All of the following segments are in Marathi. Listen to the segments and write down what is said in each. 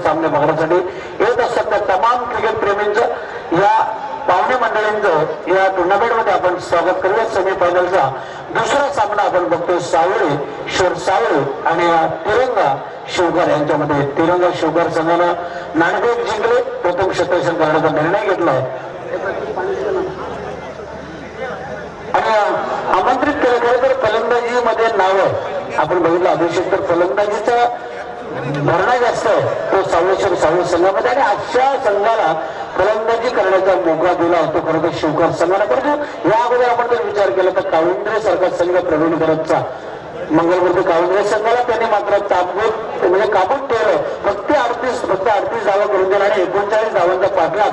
सामने बघण्यासाठी येत असतात त्या तमाम क्रिकेट प्रेमींचं या पाहुणे मंडळींचं या टुर्नामेंटमध्ये आपण स्वागत करूया। सेमीफायनलचा दुसरा सामना आपण बघतोय सावळे शोर सावळे आणि तिरंगा शिवकर यांच्यामध्ये। तिरंगा शिवकर संघानं नाणेफेक जिंकले, प्रथम क्षेत्ररक्षण करण्याचा निर्णय घेतलाय आणि आमंत्रित केलं। खरं तर फलंदाजी मध्ये नाव आपण बघितलं अभिषेक, तर फलंदाजीचा भरणा जास्त आहे तो सावळेश्वर सावळे संघामध्ये आणि अशा संघाला फलंदाजी करण्याचा मोका दिला होतो खरं तर शिवकर संघाला। परंतु या अगोदर आपण जर विचार केला तर काळुंद्रे सारखा संघ प्रवीण करतचा मंगळमूर्ती काळुंद्रे संघाला त्यांनी मात्र ताबूत म्हणजे काबूत ठेवलं। फक्त 38 धावा करून दिला आणि 39 धावांचा पाठलाग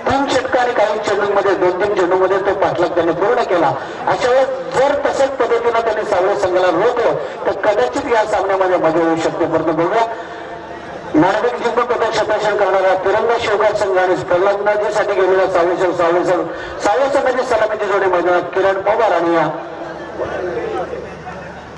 3 षटक आणि काही चेंडूमध्ये 2-3 चेंडूमध्ये तो पाठलाग त्यांनी पूर्ण केला। अशा वेळेस जर तशाच पद्धतीनं त्यांनी सावळे संघाला रोखलं तर कदाचित या सामन्यामध्ये मजा येऊ शकते। परंतु बघूया नाणेफेक जिंकून प्रथम क्षेत्ररक्षण करणारा तिरंगा शिवकर संघ आणि फलंदाजीसाठी गेलेला सावळे संघाची सलामीची जोडी मैदानात किरण पवार आणि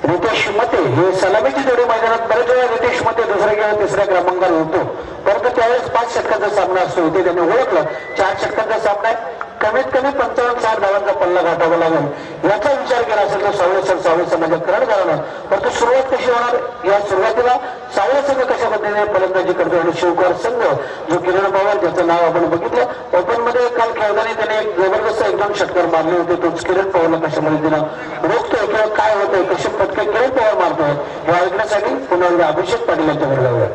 रितेश मते हे सलामीची जोडी मैदानात। बरेच वेळा रितेश मते दुसऱ्या किंवा तिसऱ्या क्रमांकावर होतो, परंतु त्यावेळेस 5 षटकांचा सामना असतो इथे त्यांनी ओळखलं। 4 षटकांचा सामना आहे, कमीत कमी 55-60 धावांचा पल्ला गाठावा लागेल याचा विचार केला असेल तर सावळे समाजात करण करावं। परंतु सुरुवात कशी होणार, या सुरुवातीला सावळे संघ कशा पद्धतीने फलंदाजी करतो आणि शिवकर संघ जो किरण पवार ज्याचं नाव आपण बघितलं ओपन मध्ये काल खेळताना त्याने एक जबरदस्त 1-2 षटकार मारले होते, तोच किरण पवारला कशा पद्धतीनं रोखतोय किंवा काय होतंय, कसे पटके किरण पवार मारतोय हे ऐकण्यासाठी पुन्हा एकदा अभिषेक पाटील यांच्याकडे जाऊया।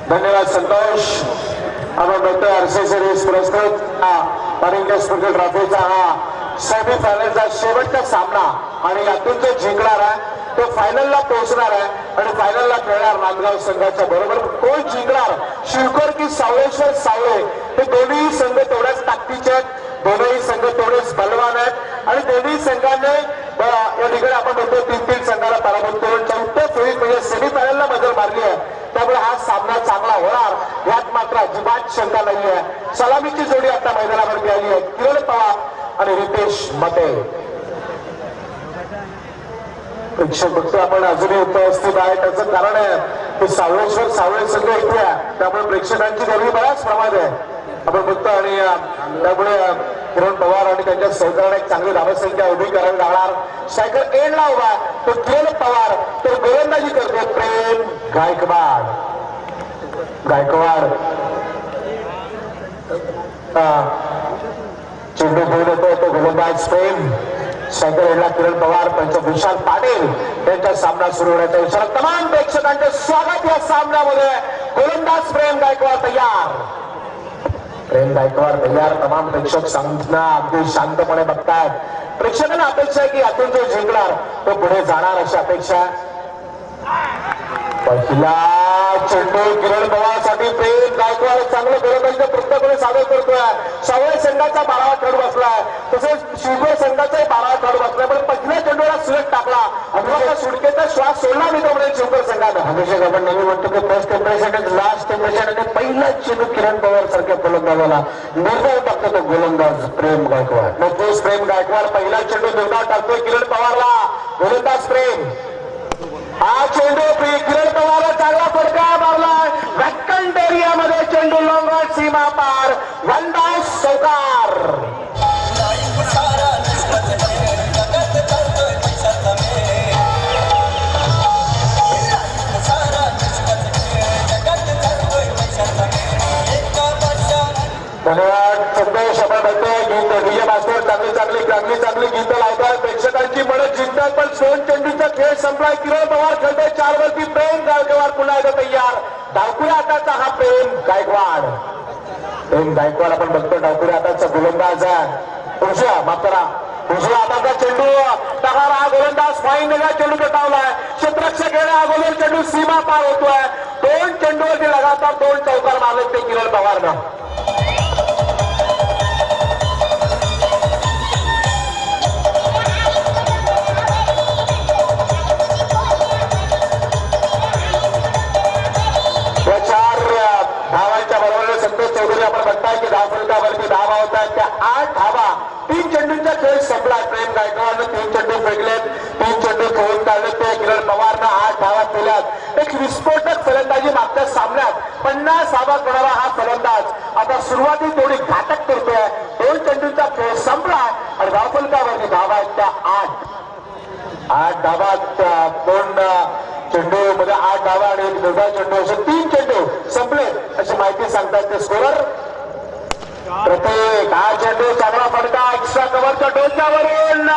धन्यवाद संतोष। आपण बघतोय आरसीसीडीएस पुरस्कृत पारिंकर स्पर्धे ट्रॉफीचा हा सेमीफायनलचा शेवटचा सामना आणि यातून जो जिंकणार आहे तो फायनलला पोहोचणार आहे आणि फायनलला खेळणार नांदगाव संघाच्या बरोबर। कोण जिंकणार, शिवकर की सावळेश्वर सावळे, हे दोन्ही संघ तेवढ्याच ताकदीचे आहेत, दोन्ही संघ तेवढेच बलवान आहेत आणि दोन्ही संघाने या ठिकाणी आपण बघतो 3-3 संघाला पराभूत करून 4थ्या फेरीत म्हणजे सेमीफायनलला मजल मारली आहे। त्यामुळे हा सामना चांगला होणार यात मात्र अजिबात शंका नाही आहे। सलामीची जोडी आता मैदानावरती आली आहे, किरण पवार आणि रितेश मते। प्रेक्षक बघतो आपण अजूनही उपस्थित आहे, त्याचं कारण आहे की सावळेश्वर सावळे संघ इथे आहे, त्यामुळे प्रेक्षकांची गर्दी बऱ्याच प्रमाणात आहे आपण बघतो आणि त्यामुळे किरण पवार आणि त्यांच्या सहकार्याने एक चांगली धावसंख्या उभी करावी लागणार। सायकल एंडला उभा तो किरण पवार, तर गोलंदाजी करतो प्रेम गायकवाड। चेंडू घेऊन येतो तो गोलंदाज प्रेम, सायकल एंडला किरण पवार, पंच विशाल पाटील यांचा सामना सुरू होण्याचा इशारा। तमाम प्रेक्षकांचे स्वागत या सामन्यामध्ये। गोलंदाज प्रेम गायकवाड तयार, प्रेम गायकवाड तयार। तमाम प्रेक्षक सामना अगदी शांतपणे बघतायत। प्रेक्षकांना अपेक्षा आहे की यातून जो जिंकणार तो पुढे जाणार अशी अपेक्षा। पहिला चेंडू किरण पवारसाठी प्रेम गायकवाड चांगलं गोलंदाजीचा प्रयत्न सादर करतोय। सावळे संघाचा 12वा खेळाडू बसलाय, तसेच शिवकर संघाचाही 12वा खेळाडू बसलाय, पण पहिल्या चेंडूला सुरेख टाकला अथवा सुटकेचा श्वास सोडला नाही तो म्हणजे शिवकर संघानं। अभिषेक आपण नेहमी म्हणतो की first impression is last impression आणि पहिला चेंडू किरण पवार सारख्या फलंदाजाला निर्धाव टाकतो तो गोलंदाज प्रेम गायकवाड। नकोच प्रेम गायकवाड पहिला चेंडू निर्धाव टाकतोय किरण पवारला। गोलंदाज प्रेम, हा चेंडू किरण पवारला चांगला फटका मारलाय वॅकंट एरियामध्ये, चेंडू लॉंग सीमा पार, 1 डाऊन चौकार। धन्यवाद संतोष। आपण बघतोय गीत डीजे मास्टर चांगली गीतं लावतात, प्रेक्षकांची मनं जिंकतात, पण 2 चेंडूचा खेळ संपलाय। किरण पवार खेळतोय 4 वरती, प्रेम गायकवाड पुन्हा एकदा तयार। डावकुऱ्या हाताचा हा प्रेम गायकवाड, आपण बघतो डावकुऱ्या हाताचा गोलंदाज आहे। उजव्या हाताचा चेंडू टाकणार हा गोलंदाज फाईन वेगळा चेंडू गटावलाय, क्षेत्ररक्षक येण्या अगोदर चेंडू सीमा पार होतोय। 2 चेंडूवरती लगातार 2 चौकार मारले ते किरण पवारनं। धावांच्या बरोबर संतोष चौधरी कुठेतरी आपण बघताय की धावफलकावरती धावा होत आहेत त्या 8 धावा 3 चेंडूंचा खेळ संपला. प्रेम गायकवाडनं 3 चेंडू फेकलेत, 3 चेंडू खेळून काढले. ते किरण पवारनं 8 धावा केल्यात. एक विस्फोटक फलंदाजी मागच्या सामन्यात 50 धावा करणारा हा फलंदाज आता सुरुवाती थोडी घातक करतोय. 2 चेंडूंचा खेळ संपला आणि धावफलकावरती धावा आहेत त्या 8 धावात 2 चेंडू मध्ये 8 धावा आणि 1 निर्धार चेंडू असे 3 चेंडू संपले अशी माहिती सांगतात ते स्कोरर. प्रत्येक हा चेंडू चांगला फटका एक्स्ट्रा कव्हरच्या डोक्यावरून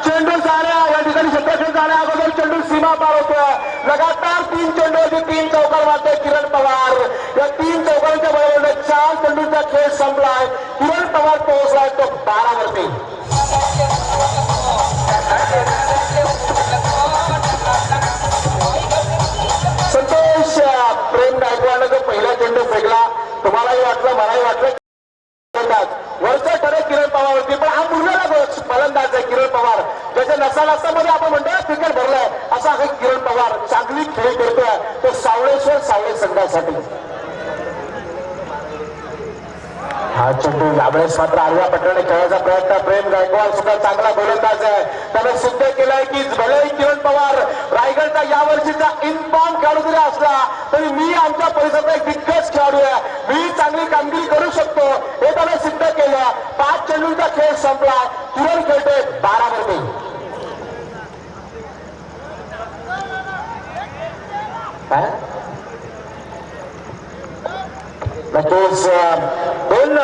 चेंडू झाल्या या ठिकाणी क्षेत्रक्षण झाल्या अगोदर चेंडू सीमा पार होतोय. लगातार 3 चेंडू 3 चौकार मारते किरण पवार. या 3 चौकारांच्या बरोबर 4 चेंडूचा खेळ संपलाय. किरण पवार पोहोचलाय तो 12 वरती. संतोष प्रेम गायकवाडनं जो पहिला चेंडू फेकला तुम्हालाही वाटलं मलाही वाटलं वरचा ठरत किरण पवारवरती, पण हा मुरलेला फलंदाज आहे किरण पवार. त्याच्या नसामध्ये आपण म्हणतो क्रिकेट भरलाय असा हा किरण पवार चांगली खेळी करतोय तो सावळे संघासाठी. हा चेंडू यावेळेस मात्र आडव्या पट्ट्याने खेळायचा प्रयत्न. प्रेम गायकवाड सुद्धा चांगला गोलंदाज आहे. त्याने सिद्ध केलंय की भलेही किरण पवार रायगडचा यावर्षीचा इन्फॉर्म खेळाडू जरी असला तरी मी आमच्या परिसरात एक दिग्गज खेळाडू आहे, मी चांगली कामगिरी करू शकतो हे त्याने सिद्ध केलं. 5 चेंडूंचा खेळ संपला. किरण खेळतोय 12 वरती. नक्कीच 2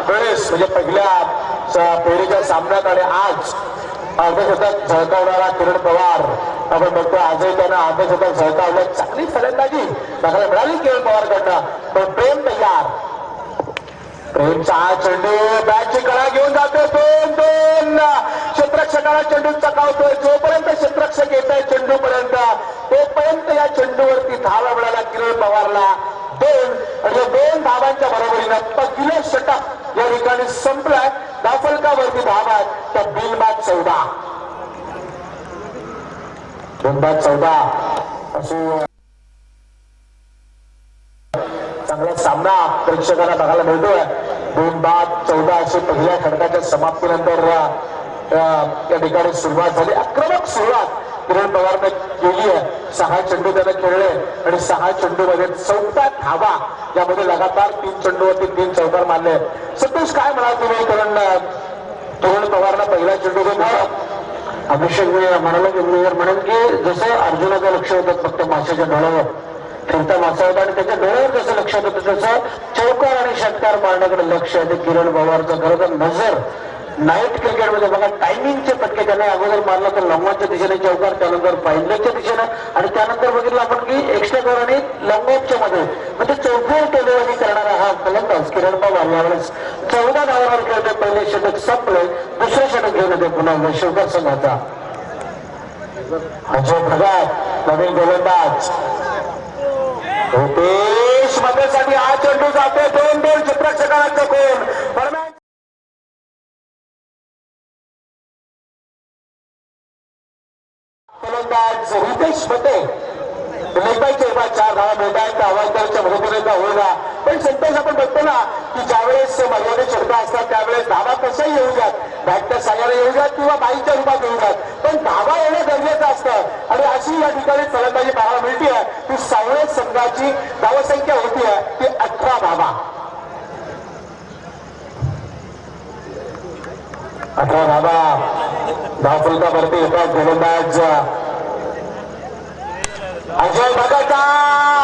वेळेस म्हणजे पहिल्या फेरीच्या सामन्यात आणि आज अर्धशतक झळकावणारा किरण पवार आपण बघतो. आजही त्यानं अर्धशतक झळकावलं. चांगली फलंदाजी बघायला मिळाली किरण पवारकडनं. पण प्रेम तयार. प्रेमचा हा चेंडू बॅटची कळा घेऊन जातो. 2 क्षेत्ररक्षकाला चेंडू चकावतोय. जोपर्यंत क्षेत्ररक्षक येत आहे चेंडूपर्यंत तोपर्यंत या चेंडूवरती धावा मिळाला किरण पवारला. 2 धावांच्या बरोबरीनं पहिलं षटक या ठिकाणी संपलाय. धावफलकावरती धावा आहेत त्या बिनबाद 14 अशी चांगला सामना प्रेक्षकांना बघायला मिळतोय. 2-14 अशी पहिल्या षटकाच्या समाप्तीनंतर या ठिकाणी सुरुवात झाली. आक्रमक सुरुवात किरण पवारने केली आहे. 6 चेंडू त्याने खेळले आणि 6 चेंडूमध्ये 14 धावा. यामध्ये लगातार 3 चेंडूवरती 3 चौकार मारले. संतोष काय म्हणाल तुम्ही? किरण पवारला पहिला चेंडू अभिषेक म्हणाला की मी म्हणेन की जसं अर्जुनाचं लक्ष होतं फक्त माशाच्या डोळ्यावर फिरता मासा होता आणि त्याच्या डोळ्यावर जसं लक्ष होतं तसं चौकार आणि षटकार मारण्याकडे लक्ष आहे. ते किरण पवारचं खरं तर नजर नाईट क्रिकेटमध्ये बघा टायमिंगचे फटके त्याने अगोदर मारला तर लॉंगॉपच्या दिशेने चौकार, त्यानंतर फाईनलच्या दिशेनं आणि त्यानंतर बघितलं आपण की एक्स्ट्रा कव्हर आणि लॉंगॉपच्या मध्ये म्हणजे चौकार केलेवानी करणारा हा फलंदाज किरण पवार यावेळेस 14 धावांवर खेळतोय. पहिले षटक संपले. दुसरं षटक घेऊन येते पुन्हा शिवकर संघाचा अजय भगत नवीन गोलंदाज. रुपेश मध्येसाठी हा चेंडू जातोय. 2 क्षेत्ररक्षकांना चकून दरम्यान फलंदाज रितेश मध्ये नेताचे 4 धावा मिळत आहेत. आवाजदारच्या मदतीने होईल. पण संतोष आपण बघतो ना की ज्यावेळेस मर्यादित षटकं असतात त्यावेळेस धावा कशाही येऊ द्यात, बॅटच्या साह्याने येऊ द्यात किंवा बाईच्या रूपात येऊ द्यात, पण धावा येणं गरजेचं असतं आणि अशी या ठिकाणी फलंदाजी पाहायला मिळते आहे. ती सावळे संघाची धावसंख्या होती आहे ती 18 धावा. 18 धावा धावफलकावरती येतात. गोलंदाज अजय भगतचा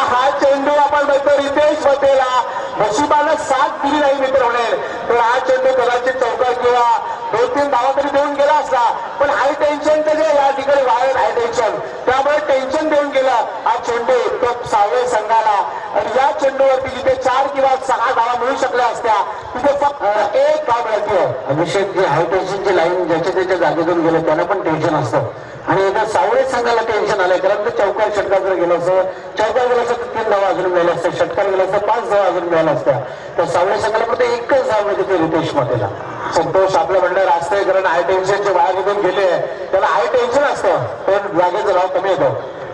हा चेंडू आपण बघतो. रितेश पटेला नशिबाला साथ दिली नाही मित्र म्हणेल तर हा चेंडू कदाचित चौकार किंवा 2-3 धावा तरी देऊन गेला असता. पण हाय टेन्शन त्याचे या ठिकाणी वायर हाय टेन्शन त्यामुळे टेन्शन देऊन गेला हा चेंडू तो सावळे संघाला. आणि या चेंडूवरती जिथे 4 किंवा 6 धावा मिळू शकल्या असत्या तिथे फक्त 1 धाव मिळते. अभिषेक जी हाय टेन्शनची लाईन ज्याच्या त्याच्या जागेतून गेले त्यांना पण टेन्शन असतं आणि एकदा सावळे संघाला टेन्शन आलंय कारण चौकार षटकार जर गेलं असतं, चौकार गेलं असतं 3 धावा अजून मिळाल्या असत्या, षटकार गेलं असतं 5 धावा अजून मिळाल्या असत्या. तर सावळे संघाला फक्त 1च धाव मिळते ते रितेश मतेला. संतोष आपलं म्हणणं रास्ते कारण हाय टेन्शनचे बाहेर निघून गेले त्याला हाय टेन्शन असतं पण जागेचा धाव कमी येतो.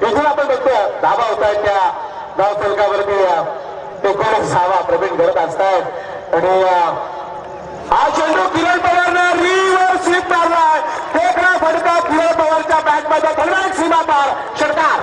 इथून आपण बघतोय धावा होत आहेत त्या धाव फलकावरती ते 19 धावा प्रवीण करत असतायत. आणि हा चेंडू किरण पवारनं रिव्हर्स स्वीप मारलाय. फेकला फटका किरण पवारच्या बॅट मध्ये दरम्यान सीमा पार षटकार.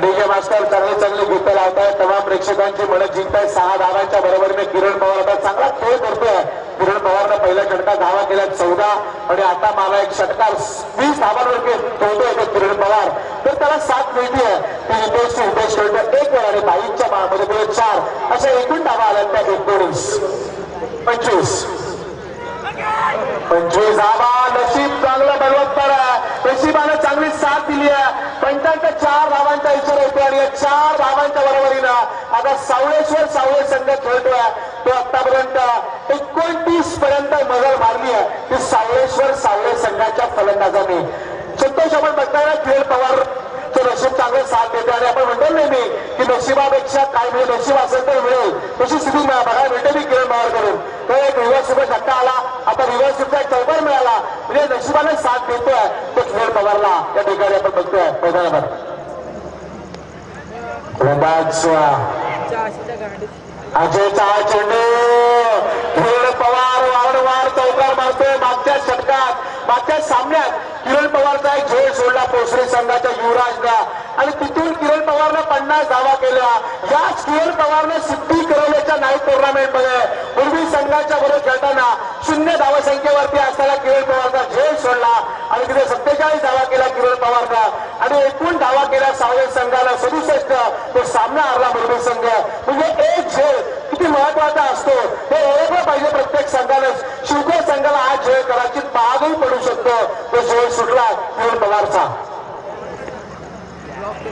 डीजे मास्टर चांगले गीतं लावताय. तमाम प्रेक्षकांची मनं जिंकताय. 6 धावांच्या बरोबरीने किरण पवार आता चांगला खेळ करतोय. किरण पवारनं पहिल्या षटकात धावा केल्या 14 आणि आता मला एक षटकार 20 धावांवर तोडतोय तो किरण पवार. तर त्याला 7 मिळतीये. ती हितेश खेळतो 1 वर आणि 22च्या मध्ये 4 अशा एकूण धावा आल्या त्या 19 25 धावा. नशीब चांगलं बलवत्तर आहे. नशिबानं चांगली साथ दिली आहे. पंचांचा 4 धावांचा इशारा होतो आणि या 4 धावांच्या बरोबरीनं आता सावळे संघ खेळतोय. तो आतापर्यंत 29 पर्यंत मजल मारली आहे ती सावळे संघाच्या फलंदाजांनी. संतोष आपण बघताना किरण पवार नशीब चांगलं साथ देते आणि आपण म्हणतो नेहमी की नशिबापेक्षा काय मिळेल, नशीब असेल तर मिळेल. तशी स्थिती बघायला मिळते मी किरण पवार करून. तो एक रिव्हर्स धक्का आला. आता रिव्हर्स एक चौकार मिळाला. म्हणजे नशिबाने साथ देतोय तो किरण पवारला या ठिकाणी आपण बघतोय मैदानावर. अजयचा हा चेंडू किरण पवार वारंवार चौकार मारतोय. मागच्या सामन्यात किरण पवारचा एक झेल सोडला पोसरी संघाच्या युवराजला आणि तिथून किरण पवारनं 50 धावा केल्या. याच किरण पवारनं सिद्धी करवल्याच्या नाईट टुर्नामेंट मध्ये पूर्वी संघाच्या बरोबर खेळताना 0 धावा संख्येवरती असताना किरण पवारचा झेल सोडला आणि तिथे 47 धावा केल्या किरण पवारनं आणि एकूण धावा केल्या सावळे संघाला 67. तो सामना हरला मुरबी संघ. म्हणजे एक झेल किती महत्वाचा असतो हे ओळखलं पाहिजे प्रत्येक संघानं. शिवकर संघाला हा झेल कदाचित महागही पडू शकतो. तो झेल सुटला किरण पवारचा.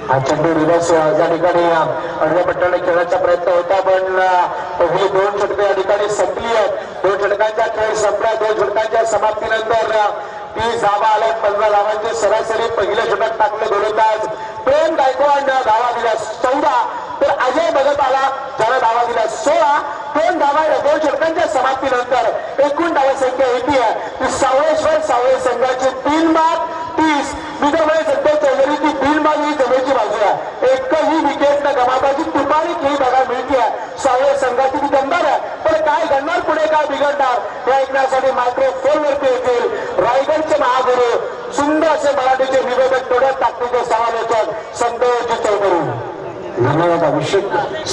हा चेंडू रिव्हर्स या ठिकाणी अर्ध्या पट्ट्याने खेळण्याचा प्रयत्न होता पण पहिली 2 षटकं या ठिकाणी संपली आहेत. 2 षटकांचा खेळ संपला. 2 षटकांच्या समाप्तीनंतर 30 धावा आल्या. 15 धावांची सरासरी पहिल्या षटक टाकलं गोलंदाज प्रेम गायकवाडनं धावा दिल्या 14. तर अजय भगत आला ज्याला धावा दिल्या 16. 2 धावा 2 षटकांच्या समाप्तीनंतर एकूण धावा संख्या येते ती सावळे संघाची 3 बाद 30. मित्रांनो संतोष चौधरी ती 3 बाद ही जमेची बाजू आहे. एकही विकेट न गमावण्याची तुपारी खेळी बघायला मिळते. सावळे संघाची ती दमदार आहे. पण काय घडणार पुढे काय बिघडणार हे ऐकण्यासाठी मायक्रोफोन वरती येतील रायगडचे महागुरु सुंदर असे मराठीचे निवेदक थोड्याच ताकदीचे समालोचक संतोष चौधरी. धन्यवाद अभिषेक.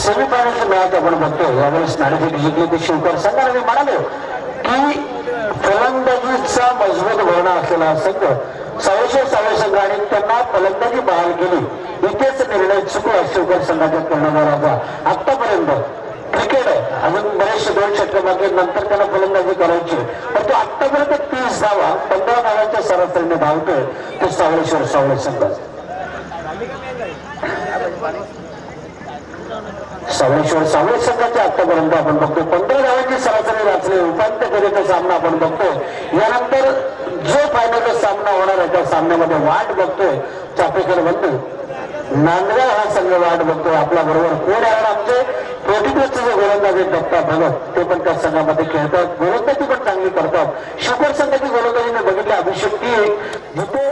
सेमीफायनलचं मॅच आपण बघतो यावेळेस नाणेफेक जिंकली ते शिवकर संघाने. मी म्हणालो की फलंदाजीचा मजबूत भरणा असलेला संघ सावळे संघ आणि त्यांना फलंदाजी बहाल केली. इथेच निर्णय चुकला शिवकर संघाच्या कर्णधाराचा. आतापर्यंत क्रिकेट आहे अजून बरेचसे 2 षटकं बाकी नंतर त्यांना फलंदाजी करायची पण तो आतापर्यंत 30 धावा 15 धावांच्या सरासरीने धावतोय तो सावळे संघ. सावळे संघाच्या आतापर्यंत आपण बघतोय 15 धावांची सरासरी राखली. उपांत्य फेरीचा सामना आपण बघतोय. यानंतर जो फायनलचा सामना होणार आहे त्या सामन्यामध्ये वाट बघतोय चापेकर बंधू नांदगाव हा संघ वाट बघतोय आपल्या बरोबर कोण आहे. आमचे 42चे जे गोलंदाज आहेत दत्ता भगत ते पण त्या संघामध्ये खेळतात. गोलंदाजी पण चांगली करतात. शिवकर संघाची गोलंदाजी मी बघितली अभिषेक की जिथे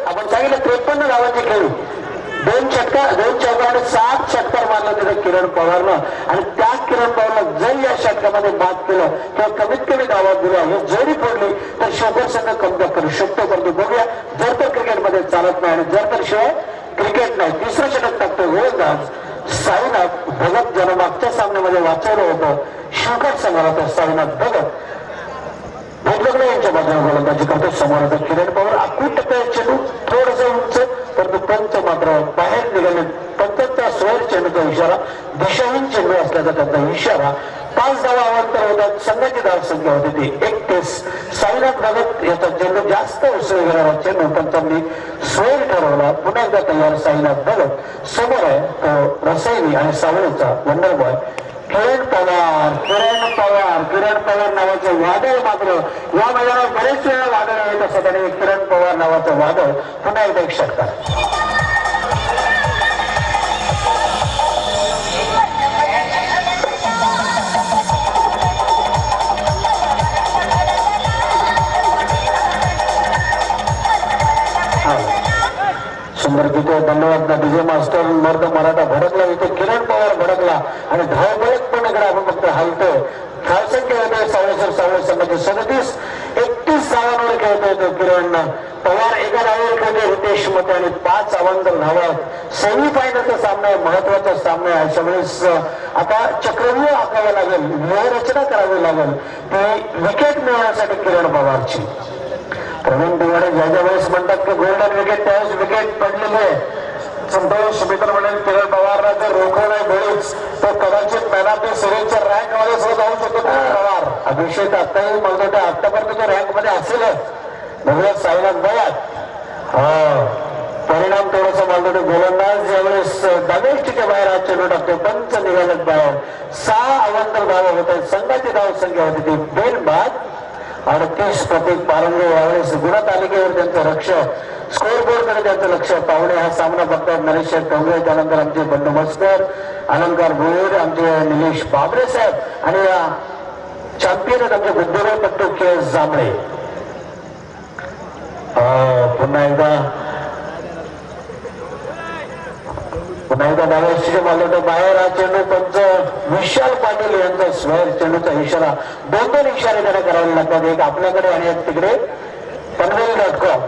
आपण सांगितलं 53 धावांची खेळी 2 चौकार आणि 7 षटकार मारला तिथे किरण पवारनं आणि त्या किरण पवारला जर या षटकामध्ये बाद केलं किंवा कमीत कमी धावा दिल्या हे जरी फोडली तर शिवकर संघ कमबॅक करू शकतो. परंतु बघूया जर तर क्रिकेटमध्ये चालत नाही आणि जर तर शिवाय क्रिकेट नाही. 3रं षटक टाकतो गोलंदाज साईनाथ भगत ज्यानं मागच्या सामन्यामध्ये वाचवलं होतं शिवकर संघाला तर साईनाथ भगत भोजगडे यांच्या बाजूने गोलंदाजी करतो. समोर होतं किरण पवार. 11 टप्प्यात चेंडू थोडस उंच परंतु पंच मात्र बाहेर निघाले. पंचांचा स्वर चेंडूचा इशारा दिशाहीन चेंडू असल्याचा त्यांचा इशारा. 5 धावा अवांतर होतात. संघाची धाव संख्या होती ती 31. साईनाथ भगत याचा चेंडू जास्त उसळी घेणारा चेंडू पंचांनी स्वर ठरवला. पुन्हा एकदा तयार साईनाथ भगत. समोर आहे तो रसायनी आणि सावळीचा वंडर बॉय किरण पवार. किरण पवार नावाचं वादळ मात्र या मैदानावर बरेच वेळा वादळ येत असत आणि किरण पवार नावाचं वादळ पुन्हा एकदा एक षटकार. सुंदर तिथे धन्यवाद डीजे मास्टर मर्द मराठा भडकला. इथे किरण पवार भडकला आणि धावपळत पण इकडे आपण फक्त हलतोय. धावसंख्या होते सावळे संघाचे 37. 31 धावांवर खेळतोय तो किरण पवार. एका धावावर खेळते रितेश मते आणि 5 अवांतर धावा. सेमीफायनलचा सामना आहे, महत्वाचा सामना आहे. अशा वेळेस आता चक्रव्यूह आखावं लागेल, व्यूहरचना करावी लागेल ती विकेट मिळवण्यासाठी किरण पवारची. प्रवीण दिवाडे ज्या वेळेस म्हणतात की गोल्डन विकेट त्यावेळेस विकेट पडलेली आहे. संतोष मित्र म्हणेल किरण पवारला जर रोखलं नाही वेळीच तर कदाचित मॅन ऑफ द सिरीजच्या रँक मध्ये सुद्धा जाऊ शकतो पवार. अभिषेक आताही म्हणतो आतापर्यंत तो रँक मध्ये असेलच. बघूया साईनाथ भगत परिणाम थोडासा मानतो. गोलंदाज ज्यावेळेस दावेष्टीच्या बाहेर हा चेंडू टाकतो. पंच निघालत बाहेर. 6 अवांतर धावा होत आहेत. संघाची धाव संख्या होती ती बेनबाद 38. प्रतीक पारंगे यावेळेस गुणतालिकेवर त्यांचं लक्ष, स्कोअरबोर्ड कडे त्यांचं लक्ष. पाहुणे हा सामना बघतात नरेश टोंगरे, त्यानंतर आमचे बंडू मस्कर, अलंकार भोईर, आमचे निलेश बाबरे साहेब आणि चॅम्पियन आहेत आमचे बुद्धिराव पट्टू के जांभळे. पुन्हा एकदा डाव्या मालवतो बाहेर हा चेंडू. पंच विशाल पाटील यांचा स्वर चेंडूचा इशारा. 2 इशारे त्याला करावे लागतात, एक आपल्याकडे आणि एक तिकडे पनवेल.com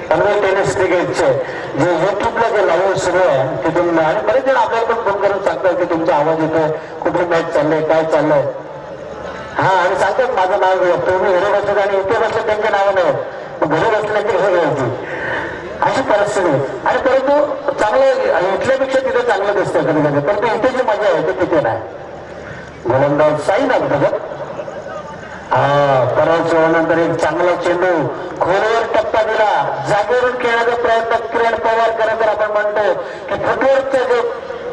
पनवेल टेनिस क्रिकेटचे जे युट्यूबला जे लाईव्ह सुरू आहे तिथून. आणि बरेच जण आपल्याला पण फोन करून सांगतात की तुमचा आवाज येतोय, कुठली मॅच चाललंय, काय चाललंय. हा आणि सांगतात माझं नाव तुम्ही घरी बसत आणि इथे बसत त्यांचे नाव नाही, घरी बसल्याची घरी होती अशी परिस्थिती. आणि परंतु चांगलं इथल्यापेक्षा तिथे चांगलं दिसतं कधी कधी, परंतु इथे जी मजा आहे ते तिथे नाही. गोलंदाज साईनाथ भगत. बऱ्याच वेळानंतर एक चांगला चेंडू खोलवर टप्पा दिला. जागेवरून खेळण्याचा प्रयत्न किरण पवार करत. तर आपण म्हणतो की फुटवर्कचा जो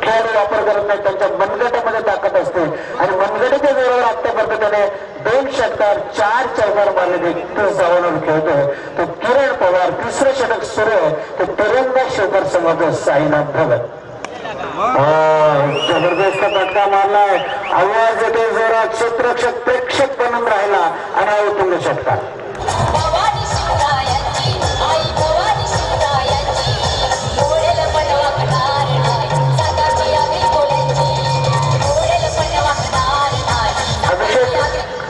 खेळाडू वापर करत नाही त्यांच्या मनगटामध्ये ताकद असते आणि मनगटाच्या जोरावर आतापर्यंत त्याने 2 षटकार 4 चौकार मारले. 31 धावांवर खेळतोय तो किरण पवार. 3रं षटक सुरू आहे तो तिरंगा शिवकर संघाचा साईनाथ भगत. जबरदस्त फटका मारलाय. आवाज येते जोरात. क्षेत्ररक्षक प्रेक्षक बनून राहिला आणि हा उत्तुंग षटकार.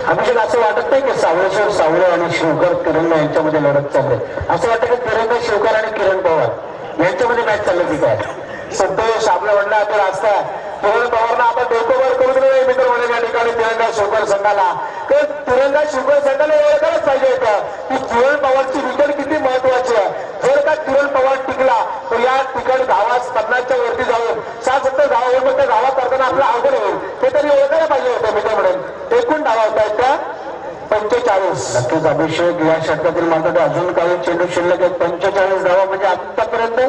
अभिषेक असं वाटत नाही की सावळे आणि शिवकर तिरंगा यांच्यामध्ये लढत चालले. असं वाटतं की तिरंगा शिवकर आणि किरण पवार यांच्यामध्ये मॅच चालली ती काय. संतोष आपल्या म्हणण्यात असता किरण पवारला आपण डोकं वर करू दिलं नाही मित्र म्हणून या ठिकाणी तिरंगा शिवकर संघाला. तर तिरंगा शिवकर संघाला ओळखायलाच पाहिजे होतं की किरण पवारची विकेट किती महत्वाची आहे. जर का किरण पवार टिकला तर या ठिकाणी धावा 50च्या वरती जाऊन 60-70 धावावर मग त्या धावा करताना आपला अवघड होईल. ते तरी ओळखायला पाहिजे होतं मित्र म्हणून. एकूण धावा होत आहेत त्या 45. नक्कीच अभिषेक या षटकातील म्हणतात अजून काही चेंडू शिल्लक आहेत. 45 धावा म्हणजे आतापर्यंत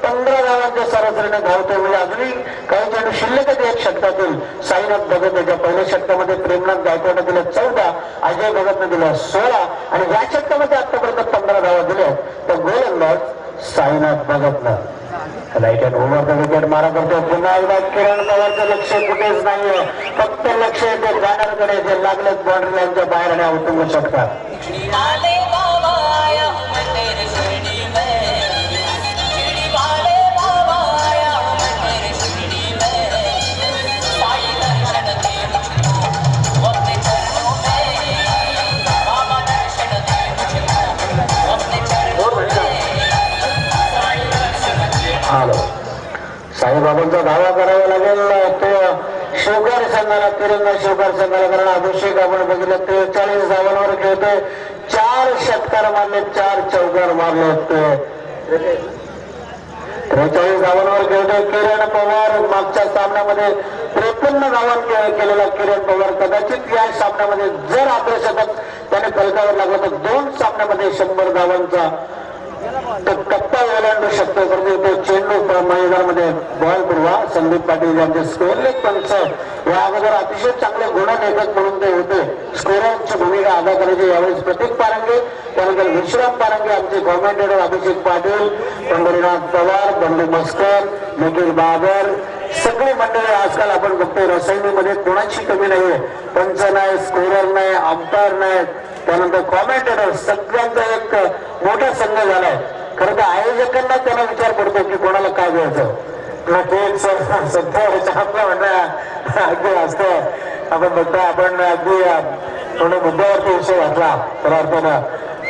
15 धावांच्या सरासरीने धावतोय. म्हणजे अजूनही काही चेंडू शिल्लक आहेत एक षटकातील. साईनाथ भगत याच्या पहिल्या षटकामध्ये प्रेमनाथ गायकवाडने दिल्या 14, अजय भगतने दिल्या 16 आणि या षटकामध्ये आतापर्यंत 15 धावा दिल्या. तर गोलंदाज साईनाथ भगतनं right hand over the wicket मारा करतो. पुन्हा एकदा किरण पवारचं लक्ष कुठेच नाहीये, फक्त लक्ष येते बॅनरकडे जे लागलेत बाउंड्री लाईनच्या बाहेर आणि उत्तुंग षटकार. साईबाबांचा दावा करावा लागेल तो शिवकार संघाला, तिरंगा शिवकार संघाला. कारण अभिषेक आपण बघितलं 43 धावांवर खेळतोय, 4 षटकार मारले, 4 चौकार मारले. 43 धावांवर खेळतोय किरण पवार. मागच्या सामन्यामध्ये 53 धावां केलेला किरण पवार कदाचित या सामन्यामध्ये जर अर्धशतक त्याने फलकावर लागलं तर 2 सामन्यामध्ये 100 धावांचा तो टप्पा ओलांडू शकतो. परंतु तो चेंडू मैदानामध्ये बॉल पुरवा. संदीप पाटील यांचे स्कोअरलेस पंच या अगोदर अतिशय चांगले गुणलेखक म्हणून ते होते. स्कोररची भूमिका अदा करायची यावेळेस प्रतीक पारंगे, त्यानंतर विश्राम पारंगे, आमचे कॉमेंटेटर अभिषेक पाटील, पंढरीनाथ पवार, बंडू मस्कर, निखिल बाबर, सगळी मंडळी. आजकाल आपण बघतोय रसायनीमध्ये कोणाची कमी नाहीये. पंच नाही, स्कोरर नाही, अंपायर नाही, त्यानंतर कॉमेंटेटर, सगळ्यांचा एक मोठा संघ झालाय. खरं तर आयोजकांना त्यांना विचार पडतो की कोणाला काय द्यायचं. नक्कीच सध्या म्हणणं अगदी असतं. आपण बघतोय आपण अगदी थोडं मुद्द्यावरती विषय घातला खऱ्या अर्थानं.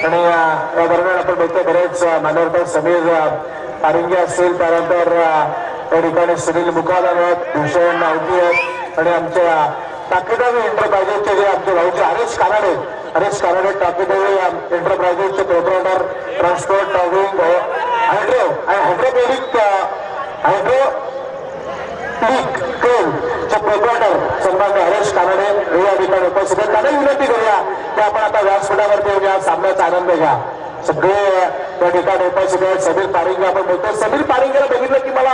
आणि या दरम्यान आपण बघतोय बरेच मान्यवर समीर पारंगे असतील, त्यानंतर त्या ठिकाणी सुनील मुखादार आहेत, भूषण आवटी आहेत, आणि आमच्या टाकेदावी एंटरप्राइजेसचे जे आमचे भाऊचे हरेश काराडे टाकेदावी एंटरप्राइजेसचे proprietor, transport, towing, hydroponic proprietor सन्मान्य हरेश काराडे हे या ठिकाणी उपस्थित आहेत. त्यांना विनंती करूया की आपण आता व्यासपीठावरती येऊन या सामन्याचा आनंद घ्या. सगळे त्या ठिकाणी उपस्थित आहेत. समीर पारंगे आपण बोलतो. समीर पारंगेला बघितलं की मला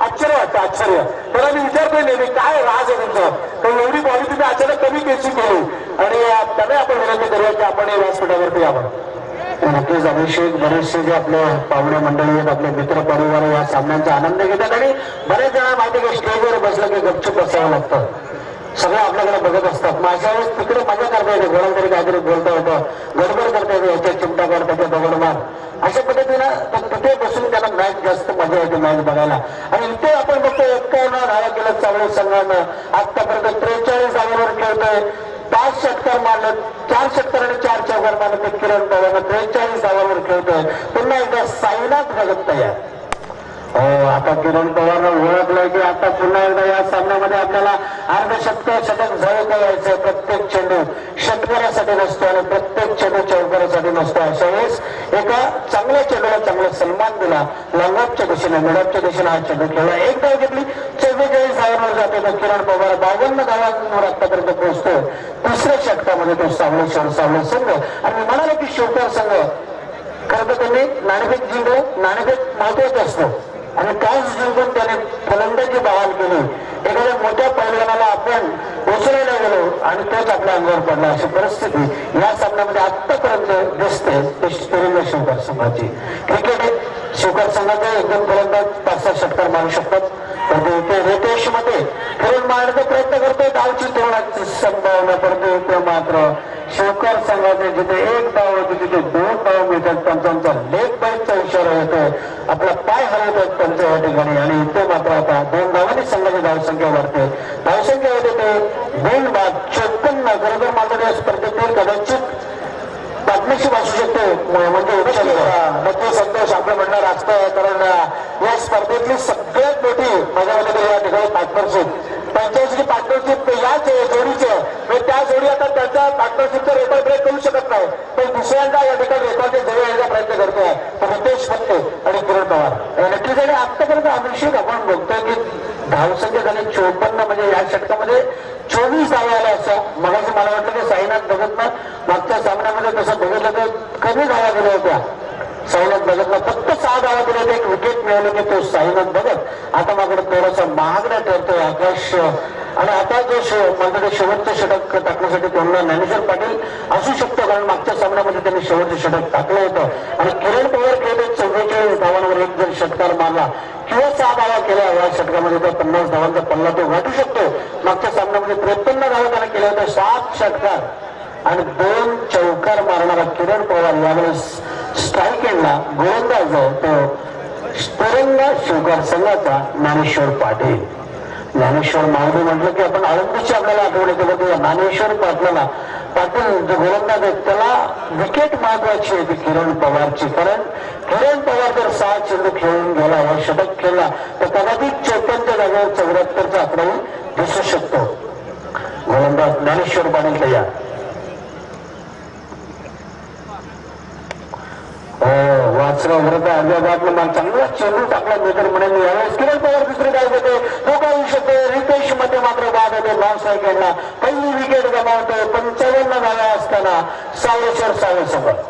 आश्चर्य वाटतं, आश्चर्य. त्याला मी विचारतोय नेहमी काय राज आहे तुमचं, तर एवढी बॉडी तुम्ही अचानक कमी केची केली, आणि त्यांना आपण विनंती करूया की आपण व्यासपीठावरती यावं. नक्कीच अभिषेक, बरेचसे जे आपले पाहुणे मंडळी आहेत, आपले मित्र परिवार या सामन्यांचा आनंद घेतात. आणि बरेच जण माहिती की स्टेजवर बसलं की गपचूप बसावं लागतं. सगळं आपल्याकडे बघत असतात. मग अशा वेळेस तिकडे मजा करता येते, कोणाला तरी काहीतरी बोलता येतं, गडबड करता येते, याच्या चिमटा काढ, त्याच्या दगडमार, अशा पद्धतीनं तिथे बसून त्यांना मॅच जास्त मजा येते मॅच बघायला. आणि इथे आपण बघतो 51 धावा केलं चांगल्या संघानं. आतापर्यंत 43 धावांवर खेळतोय, 5 षटकार मारले, 4 षटकार आणि 4 चौकार मारले. किरण पवार 43 धावांवर खेळतोय. पुन्हा एकदा साईनाथ भगत तयार. हो, आता किरण पवारनं ओळखलंय की आता पुन्हा एकदा या सामन्यामध्ये आपल्याला अर्धशतक झळ करायचं. प्रत्येक चेंडू षटकारासाठी नसतो आणि प्रत्येक चेंडू चौकारासाठी नसतो. अशा वेळेस एका चांगल्या चेंडूला चांगला सन्मान दिला. लॉंगऑफच्या दिशेने, मिडऑफच्या दिशेने हा चेंडू खेळला. एक धाव घेतली, 44 धावांवर जातो तर किरण पवार 52 धावांवर आतापर्यंत पोहोचतोय. तिसऱ्या षटकामध्ये तो सावळे संघ. आणि मी म्हणालो की शिवकार संघ खरं तर त्यांनी नाणेफेक जिंकलं. नाणेफेक महत्वाचं असतं आणि टॉस जिंकून त्याने फलंदाजी बहाल केली. एखाद्या मोठ्या पैलवानाला आपण उचलायला गेलो आणि तोच आपल्या अंगावर पडला, अशी परिस्थिती या सामन्यामध्ये आतापर्यंत दिसते. तिरंगा शिवकार संघाची क्रिकेट शिवकार संघाचे एकदम फलंदाज 5-6 षटकार मारू शकतात. परंतु इथे रितेश मध्ये फिरून मारण्याचा प्रयत्न करतोय, धावची तोडण्याची संभावना. परंतु इथे मात्र शिवकार संघाचे जिथे 1 धाव होते तिथे 2 धाव मिळतात. पंचांचा लेग बाईकचा इशारा येतोय, आपला पाय हलवतात पंच या ठिकाणी. आणि इथे मात्र आता 2 धावांनी संघाची धावसंख्या वाढते. धावसंख्या होते ते 2:54. खरं तर मात्र या स्पर्धेतील कदाचित पार्टनरशिप असू शकते, म्हणजे नक्की संतोष आपलं म्हणणार असतं. कारण या स्पर्धेतली सगळ्यात मोठी मजा म्हणजे या ठिकाणी पार्टनरशिप, पंचायतीची पार्टनरशिप या जोडीचे, म्हणजे त्या जोडी आता त्यांच्या पार्टनरशिपचा रेकॉर्ड ब्रेक करू शकत नाही, पण दुसऱ्यांदा या ठिकाणी रेकॉर्डच्या जवळ येण्याचा प्रयत्न करतोय तर रितेश फत्ते आणि किरण पवार. नक्कीच. आणि आतापर्यंत अभिषेक आपण बघतोय की धावसंख्या झाली 54, म्हणजे या षटकामध्ये 24 धावा आल्या. असं मगाशी मला वाटलं की साईनाथ भगतनं मागच्या सामन्यामध्ये तसं बघितलं तर कमी धावा दिल्या होत्या. साईनाथ भगतला फक्त 6 धावा दिल्या होत्या, एक विकेट मिळाली की तो साईनाथ भगत आता मात्र थोडासा महागडा ठरतोय आकाश. आणि आता जो म्हणतो शेवटचं षटक टाकण्यासाठी त्यांना ज्ञानेश्वर पाटील असू शकतो, कारण मागच्या सामन्यामध्ये त्यांनी शेवटचं षटक टाकलं होतं. आणि किरण पवार खेळले 44 धावांवर एक जर षटकार मारला किंवा 6 धावा केल्या या षटकामध्ये तर 50 धावांचा पल्ला तो गाठू शकतो. मागच्या सामन्यामध्ये 53 धावा त्याने केल्या होत्या, 7 षटकार आणि 2 चौकार मारणारा किरण पवार यावेळेस स्ट्राईक एंडला गोलंदाज तो तिरंगा शिवकार संघाचा ज्ञानेश्वर पाटील. ज्ञानेश्वर मावडी म्हटलं की आपण आळंदीची आपल्याला आठवण येते, ज्ञानेश्वर पाटलाला पाटील जे गोलंदाज आहेत त्याला विकेट महत्वाची आहे ती किरण पवारची. कारण किरण पवार जर 6 चेंडू खेळून गेला व षटक खेळला तर कदाचित 54च्या जागेवर 74चा आकडाही दिसू शकतो. गोलंदाज ज्ञानेश्वर पाटील तयार. वाचगाव विरुद्ध अर्ध्या बॅटला मला चांगला चेंडू टाकला मीटर म्हणून यावेळेस किरण पवार दुसरी काय होते तो काय होऊ शकते. रितेश मध्ये मात्र बाद होते नॉन स्ट्राईकला. पहिली विकेट गमावतोय 55 धावा असताना सावळेश्वर सावळेसोबत.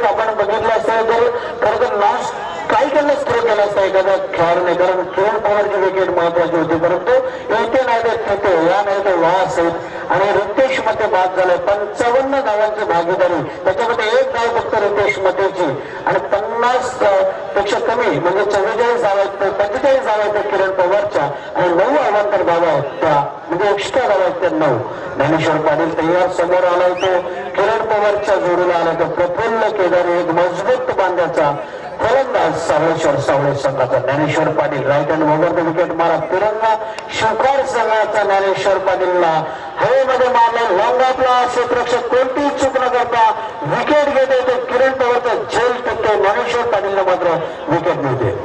आपण बघितलं असतं तर खरं तर लॉस काही केलंच थ्रो केला असता एखाद्या खेळाडूने. कारण किरण पवारची विकेट महत्वाची होती परंतु इथे नाही तर तिथे या नाही तर वा असेल आणि रितेश मध्ये बाद झालाय. 55 धावांची भागीदारी त्याच्यामध्ये 1 धाव फक्त रितेश मतेची आणि 50 पेक्षा कमी म्हणजे 44 धावा आहेत 45 धावा आहेत किरण पवारच्या आणि 9 अवांतर धावा आहेत त्या म्हणजे एक्स्ट्रा धावा आहेत त्या 9. ज्ञानेश्वर पाटील तयार समोर आलाय तो किरण पवारच्या जोडीला आला तो प्रफुल्ल केदारी एक मजबूत बांध्याचा फलंदाज सावळेश्वर सावळे संघाचा Dnyaneshwar Patil. Right hand over the wicket मारा तिरंगा शिवकार संघाचा ज्ञानेश्वर पाटीलला हवेमध्ये मारला लॉंग ऑफला. क्षेत्ररक्षक कोणतीही चूक न करता विकेट घेते ते किरण पवारचा झेल टिकते. ज्ञानेश्वर पाटीलला मात्र विकेट मिळते.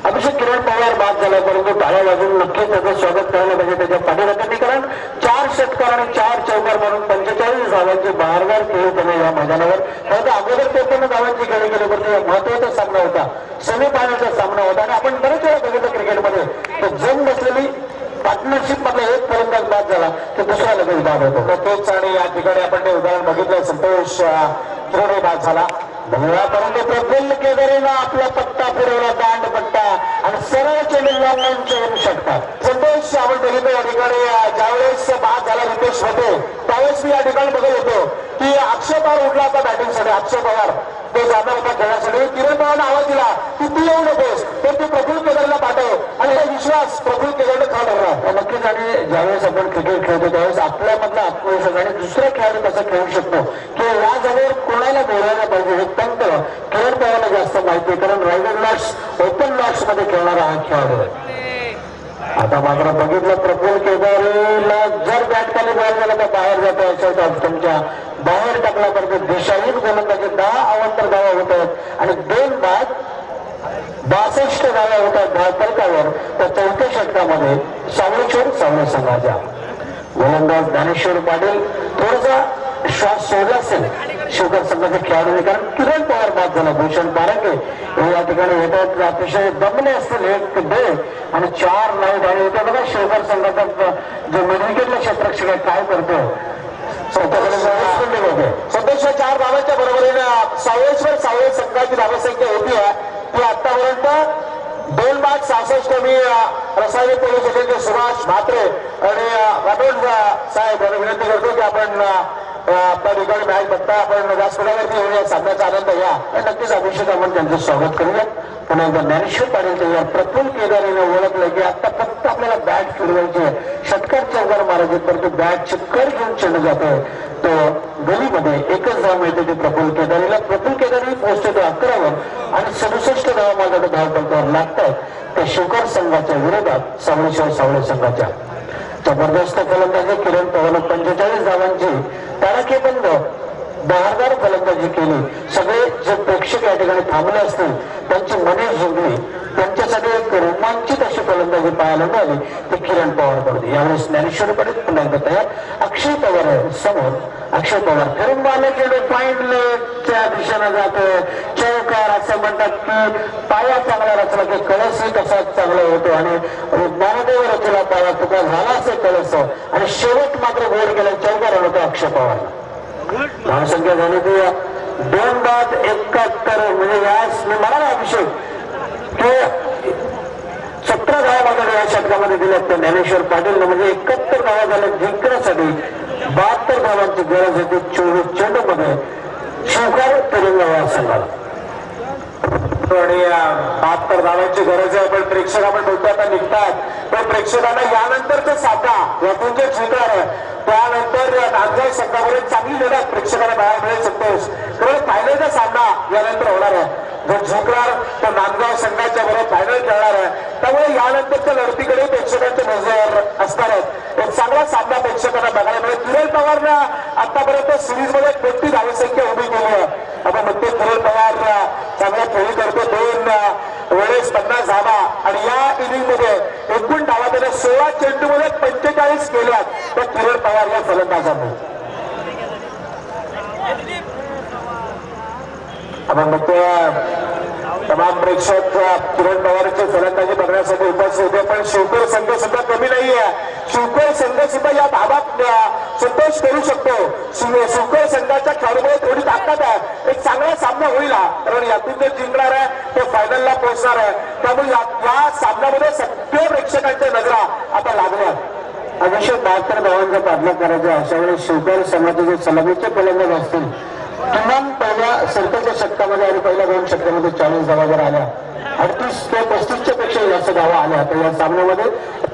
अभिषेक किरण पवार बाद झाला परंतु टाळ्या वाजून नक्कीच त्याचं स्वागत करायला पाहिजे त्याच्या पाठीराखांनी. कारण 4 षटकार आणि 4 चौकार म्हणून 45 धावांची बहारदार खेळ त्याने या मैदानावर. परंतु अगोदर 53 धावांची खेळी केली परंतु महत्वाचा सामना होता सेमीफायनलचा सामना होता आणि आपण बरेच वेळा बघितलं क्रिकेटमध्ये तर जम बसलेली पार्टनरशिप मधला एक फलंदाज बाद झाला तर दुसरा लगेच बाद होतो. तेच आणि या ठिकाणी आपण ते उदाहरण बघितलं संतोष किरण बाद झाला परंतु प्रफुल्ल केदारीनं आपला पट्टा फिरवला दांड पट्टा आणि सरळ चेंडू लॉंग येऊ शकतात. संतोष आपण बघितलं या ठिकाणी ज्यावेळेस बाद झाला रितेश होते त्यावेळेस मी या ठिकाणी बघत होतो की अक्षय पवार उठला होता बॅटिंगसाठी. अक्षय पवार तो जाणार होता खेळण्यासाठी. किरण पवारने आवाज दिला की तू येऊ नकोस तर ते प्रफुल्ल केदारीला पाठव आणि हा विश्वास प्रफुल्ल केदारीने खा ठरला. नक्कीच आणि ज्यावेळेस आपण क्रिकेट खेळतो त्यावेळेस आपल्यामधला आत्मविश्वास आणि दुसरा खेळाडू कसा खेळू शकतो की या जागेवर कोणाला बोलायला पाहिजे हे तंत्र किरण पवारला जास्त माहिती आहे. कारण रायगड लॉट्स ओपन लॉट्स मध्ये खेळणारा हा खेळाडू आहे. आता मात्र बघितलं प्रफुल्ल केदारीला जर बॅट खाली बॉल झाला तर बाहेर जातो अशा तुमच्या बाहेर टाकल्यापर्यंत दिशाहीन गोलंदाजी 10 अवांतर धावा होत आहेत आणि 2 बाद 62 धावा होत आहेत धावफलकावर. तर 4थ्या षटकामध्ये सावळेश्वर सावळे संघाच्या गोलंदाज ज्ञानेश्वर पाटील थोडासा श्वास सोडला असेल शिवकर संघाच्या खेळाडूने. कारण किरण पवार बाद झाला. भूषण पारंगे हे या ठिकाणी येतात अतिशय दमले असतील 1 2 आणि 4 नाईट आणि येतात बघा शिवकर संघाचा जो मिडविकेटला क्षेत्ररक्षक आहे काय करतो सध्याच्या 4 धावांच्या बरोबरीने सावळेश्वर सावळे संघाची धावसंख्या होती आहे ती आतापर्यंत 2 बाद 66. मी रसायन पोलीस स्टेशनचे सुभाष म्हात्रे आणि राठोड साहेब यांना विनंती करतो की आपण आपल्या ठिकाणी मॅच बघता आपण व्यासपीठावरती येऊन या सामन्याचा आनंद घ्या. नक्कीच अभिषेक आपण त्यांचं स्वागत करूया. पुन्हा एकदा ज्ञानेश्वर पाटील तयार. प्रफुल्ल केदारीने ओळखलं की आता फक्त आपल्याला बॅट फिरवायची षटकार चौकार मारायचे परंतु बॅट चिक्कर घेऊन चेंडू जातोय तो गलीमध्ये 1च धाव मिळते ते प्रफुल्ल केदारीला. प्रफुल्ल केदारी पोहोचतो 11वर आणि 67 धावा मार्गाने धावफलकावर लागतात त्या शिवकर संघाच्या विरोधात सावळेश्वर सावळे संघाच्या. जबरदस्त फलंदाजी किरण पवारने 45 धावांची तडाखेबंद बहारदार फलंदाजी केली. सगळे जे प्रेक्षक या ठिकाणी थांबले असतील त्यांची मने जिंकली त्यांच्या त्यांच्यासाठी एक रोमांचित अशी फलंदाजी पाहायला मिळाली ते किरण पवार कडून. यावेळेस ज्ञानेश्वर पडेल पुन्हा एकदा तयार. अक्षय पवार आहे समोर. अक्षय पवार फिरून मारले चेंडू पॉइंटच्या दिशेनं जातो. चौकार असं म्हणतात की पाया चांगला रचला की कळसही कसा चांगला होतो आणि ज्ञानदेव रचला पाया तुका झाला असे कळस आणि शेवट मात्र गोल केला चौकार होतो अक्षय पवार. धावसंख्या झाली ती 2:71. म्हणजे यास मला ना अभिषेक तो 17 धावा मात्र या षटकामध्ये दिल्यात त्या ज्ञानेश्वर पाटील. म्हणजे 71 धावा झाल्या जिंकण्यासाठी 72 धावांची गरज होती 24 चेंडूमध्ये. शिवकार तेलंगणा संघाला आणि 72 धावांची गरज आहे. पण प्रेक्षक आपण बोलतो आता निघतात पण प्रेक्षकांना यानंतरचा सामना यातून जे जिंकणार आहे त्यानंतर नांदगाव संघामध्ये चांगली लढत प्रेक्षकांना बघायला मिळेल. संतोष कारण फायनलचा सामना यानंतर होणार आहे. जो जिंकणार तो नांदगाव संघाच्या बरोबर फायनल खेळणार आहे. त्यामुळे यानंतरच्या लढतीकडे प्रेक्षकांची नजर असणार आहेत. एक चांगला सामना प्रेक्षकांना बघायला मिळेल. किरण पवारनं आतापर्यंत सिरीज मध्ये कोणती धावसंख्या उभी केली आहे आपण म्हणतो. किरण पवार चांगल्या खेळी करतो. 2 वेळेस 50 धावा आणि या इनिंग मध्ये एकूण धावा त्याने 16 चेंडूमध्ये 45 केल्यात तर किरण पवार या फलंदाजाने. आपण बघतो तमाम प्रेक्षक किरण पवारची फलंदाजी बघण्यासाठी उपस्थित होते. पण शिवकर संघ सुद्धा कमी नाहीये. शिवकर संघ सुद्धा या धावात संतोष करू शकतो. शिवकर संघाच्या खेळाडूमध्ये थोडी ताकद आहे. एक चांगला सामना होईल कारण यातून जे जिंकणार आहे ते फायनलला पोहोचणार आहे. त्यामुळे या सामन्यामध्ये सगळ्या प्रेक्षकांच्या नजरा आता लागल्यात. अभिषेक 72 धावांचा पाठलाग करायचा अशा वेळेस शिवकर संघाचे जे सलामीचे फलंदाज असतील किमान पहिल्या सर्कलच्या षटकामध्ये आणि पहिल्या 2 षटकामध्ये 40 धावा जर आल्या 38 ते 35च्या पेक्षा जास्त धावा आल्या तर या सामन्यामध्ये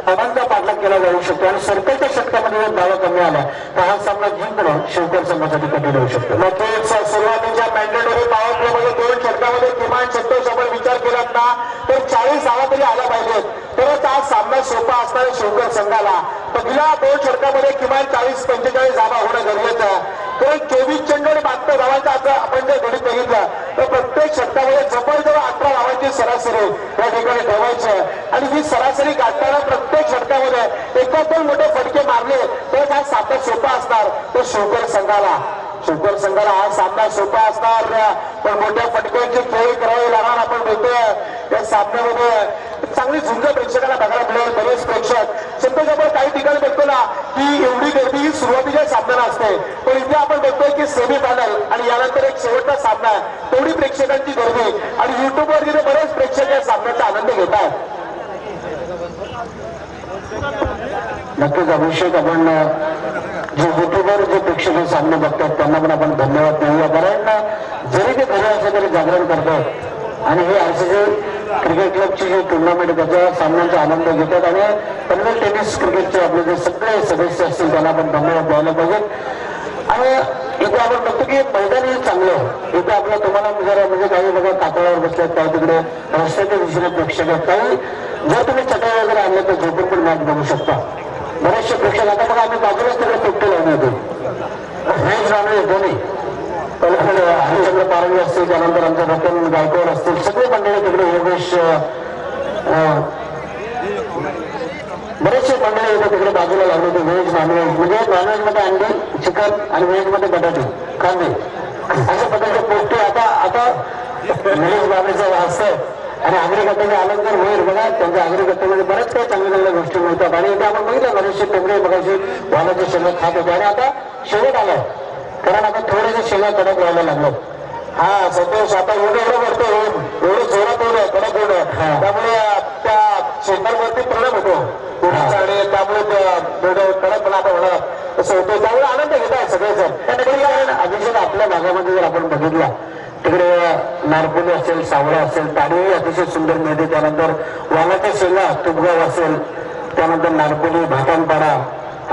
धावांचा पाठलाग केला जाऊ शकतो आणि सर्कलच्या षटकामध्ये जर धावा कमी आल्या तर हा सामना जिंकणं शिवकर संघासाठी कठीण होऊ शकतो. नक्कीच सुरुवातीच्या मॅन्डेटरी पॉवर प्लेमध्ये 2 षटकामध्ये किमान संतोष आपण विचार केला ना तर 40 धावा तरी आल्या पाहिजेत तरच हा सामना सोपा असणार आहे शिवकर संघाला. पहिल्या 2 षटकामध्ये किमान 40-45 धावा होणं गरजेचं आहे. कारण 24 चेंडू आणि 72 धावांचा आता आपण जर गणित बघितलं तर प्रत्येक षटकामध्ये जवळजवळ 18 धावांची सरासरी या ठिकाणी ठेवायची आणि ही सरासरी गाठताना प्रत्येक षटकामध्ये एकाच मोठे फटके मारले तर हा सामना सोपा असणार. तो शिवकर संघाला हा सामना सोपा असणार पण मोठ्या फटक्यांची खेळी करावी लागणार. आपण बोलतोय या सामन्यामध्ये चांगली झुंज प्रेक्षकांना बघायला मिळेल. बरेच प्रेक्षक संतोष आपण काही ठिकाणी बघतो ना की एवढी गर्दी ही सुरुवातीच्या सामन्याला असते पण इथे आपण बघतोय की सेमी फायनल आणि यानंतर एक शेवटचा सामना आहे तेवढी प्रेक्षकांची गर्दी आणि युट्यूबवर तिथे बरेच प्रेक्षक या सामन्याचा आनंद घेतात. नक्कीच अभिषेक आपण जे युट्यूबवर जे प्रेक्षक सामने बघतात त्यांना पण आपण धन्यवाद देऊया. कारण जरी ते घरी असं तरी जागरण करतात आणि हे RCC क्रिकेट क्लबची जी टुर्नामेंट त्याच्या सामन्यांचा आनंद घेतात आणि पनवेल टेनिस क्रिकेटचे आपले जे सगळे सदस्य असतील त्यांना आपण धन्यवाद द्यायला पाहिजे. आणि इथे आपण बघतो की मैदान हे चांगलं आहे. इथे आपलं तुम्हाला जरा म्हणजे काही बघा कातळावर बसल्यात काही तिकडे रस्त्याच्या दिशेने प्रेक्षक आहेत. काही जर तुम्ही चटई वगैरे आणले तर झोपून पण मॅच बघू शकता. बरेचसे प्रेक्षक आता बघा आम्ही बाजूलाच तिकडे सुट्टी लावून येतो. व्हेज नॉनव्हेज दोन्ही पलीकडे हरिचंद्र पारंगी असतील त्यानंतर आमचे रतन गायकवाड असतील सगळे मंडळी तिकडे योगेश बरेचसे मंडळी होते तिकडे बाजूला लागले होते. व्हेज नॉनव्हेज म्हणजे नॉनव्हेज मध्ये अंडी चिकन आणि व्हेज मध्ये बटाटे कांदे अशा पद्धतीचे पोस्टी आता निलेश बाबेचं असतं आणि आग्रेगट्ट्याचे अलंकार होईल बघा. त्यांच्या आग्रेगट्ट्यामध्ये बऱ्याच काही चांगल्या चांगल्या गोष्टी मिळतात आणि इथे आपण बघितलं बरेचसे टोमरे बघायचे वालाचे शेंगा खात होते आणि आता शेवट आलाय कारण आता थोडेसे शेंगा कडक व्हायला लागलो. हा संतोष आता एवढं करतो एवढं जोरात होणं कडक होणं त्यामुळे त्या शेतांवरती परिणाम होतो आणि त्यामुळे कडकपणा आता होणार असं होतं. त्यामुळे आनंद घेत आहे सगळेजण. अभिषेक आपल्या भागामध्ये जर आपण बघितला तिकडे नारपुली असेल सावळा असेल ताडीही अतिशय सुंदर मिळते. त्यानंतर वालाच्या शेंगा तुपगाव असेल त्यानंतर नारपुली भाटांपाडा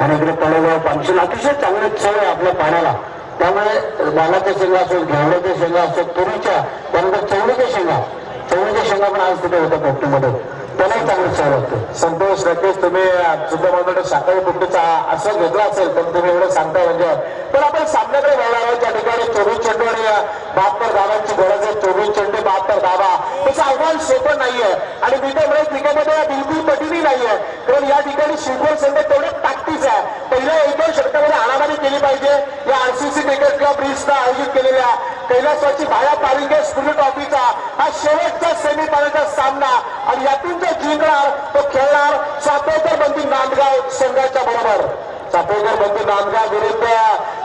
आणि इकडे तळेगाव पानशील अतिशय चांगले चव आहे आपल्या पाण्याला. त्यामुळे वालाच्या शेंगा असेल घेवड्याच्या शेंगा असेल तुरीच्या त्यानंतर चवळीच्या शेंगा पण आज तिथे होत्या पोपटीमध्ये त्यालाही चांगलं चव लागतं. संतोष नक्कीच तुम्ही सुद्धा मला शाकाहारी पोपटीचा असं घेतला असेल पण तुम्ही एवढं सांगताय म्हणजे पण आपण सामन्याकडे वळणार आहोत. त्या ठिकाणी 24 चेंडू आणि 72 धावांची गरज आहे. 24 चेंडू 72 धावा तसं आव्हान सोपं नाहीये आणि मी तर म्हणेन क्रिकेटमध्ये बिलकुल कठीणही नाहीये, कारण या ठिकाणी शिवखोर संघ तेवढं ताकदीच आहे. पहिल्या 1-2 षटकामध्ये हाणामारी केली पाहिजे. या आरसीसी क्रिकेट क्लब ब्रिजला आयोजित केलेल्या कैलासवाची भाया पालिके स्कूल ट्रॉफीचा हा शेवटचा सेमीफायनलचा सामना आणि यातून जो जिंकणार तो खेळणार चापेकर बंधू नांदगाव संघाच्या बरोबर. चापेकर बंधू नांदगाव विरुद्ध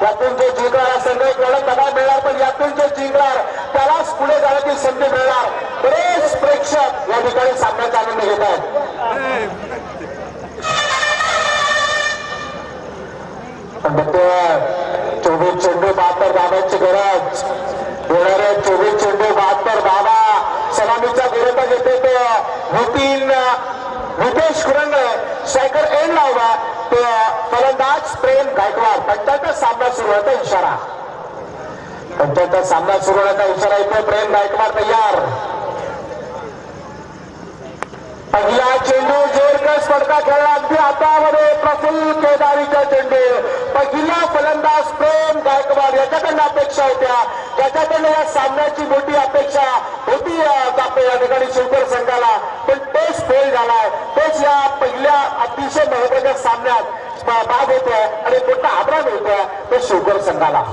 यातून जो जिंकणार संघ एक लढत बघायला मिळणार, पण यातून जो जिंकणार त्यालाच पुढे जाण्याची संधी मिळणार. बरेच प्रेक्षक या ठिकाणी सामन्याचा आनंद घेत आहेत. बघतोय 24 चेंडू 72 धावांची गरज. येणारे 24 चेंडू 72 धावा. सलामीचा गोलंदाज येते तो नितेश कुरंगळे. स्ट्रायकर एंड लावला तो फलंदाज प्रेम गायकवाड. पंचायतचा सामना सुरू होण्याचा इशारा. पंचायतचा सामना सुरू होण्याचा इशारा येतो. प्रेम गायकवाड तयार. पहिला चेंडू जोरकस फटका खेळला अगदी हातामध्ये प्रफुल्ल केदारीचा चेंडू. पहिला फलंदाज प्रेम गायकवाड याच्याकडनं अपेक्षा होत्या, त्याच्याकडनं या सामन्याची मोठी अपेक्षा होती या ठिकाणी शिवखोर संघाला, पण तोच फेल झालाय. तोच या पहिल्या अतिशय महत्वाच्या सामन्यात बाद होतोय आणि मोठा आदरा मिळतोय तो शिवखोर संघाला.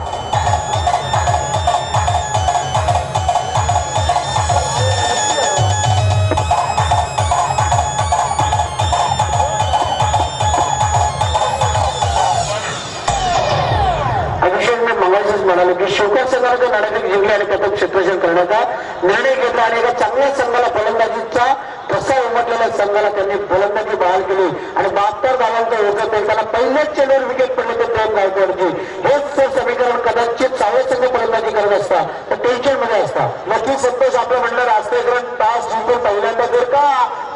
म्हणाले की शिवखोर संघाने नाणेफेक जिंकली आणि पदक क्षेत्ररक्षण करण्याचा निर्णय घेतला आणि एका चांगल्या संघाला फलंदाजीचा ठसा उमटलेल्या संघाला त्यांनी फलंदाजी बहाल केली आणि 72 धावांचा ओझं पेलताना पहिल्याच चेंडूवर विकेट पडले ते प्रेम गायकवाडची. हेच समीकरण कदाचित सावळे संघ फलंदाजी करत असता तर टेन्शन मध्ये असता. नक्कीच संतोष आपलं म्हणलं राष्ट्रीयकरण टॉस जिंकून पहिल्यांदा जर का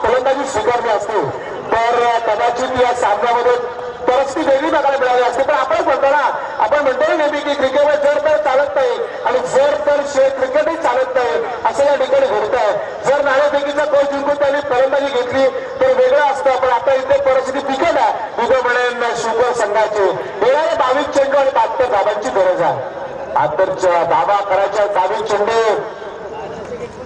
फलंदाजी स्वीकारली असते तर कदाचित या सामन्यामध्ये परिस्थिती वेगळी बघायला मिळाली असते. पण आपण म्हणतो ना, आपण म्हणतो नेहमी की क्रिकेटवर जर तर चालत नाही आणि जर तर क्रिकेटही चालत नाही असं या ठिकाणी घडत आहे. जर नाणेफेकीचा कोच जिंकून त्यांनी फलंदाजी घेतली तर वेगळं असतं, पण आता इथे परिस्थिती बिकट आहे. उभं म्हणेन शिवखोर संघाची. येणारे 22 चेंडू आणि 72 धावांची गरज आहे. 72 धावा करायच्या 22 चेंडू.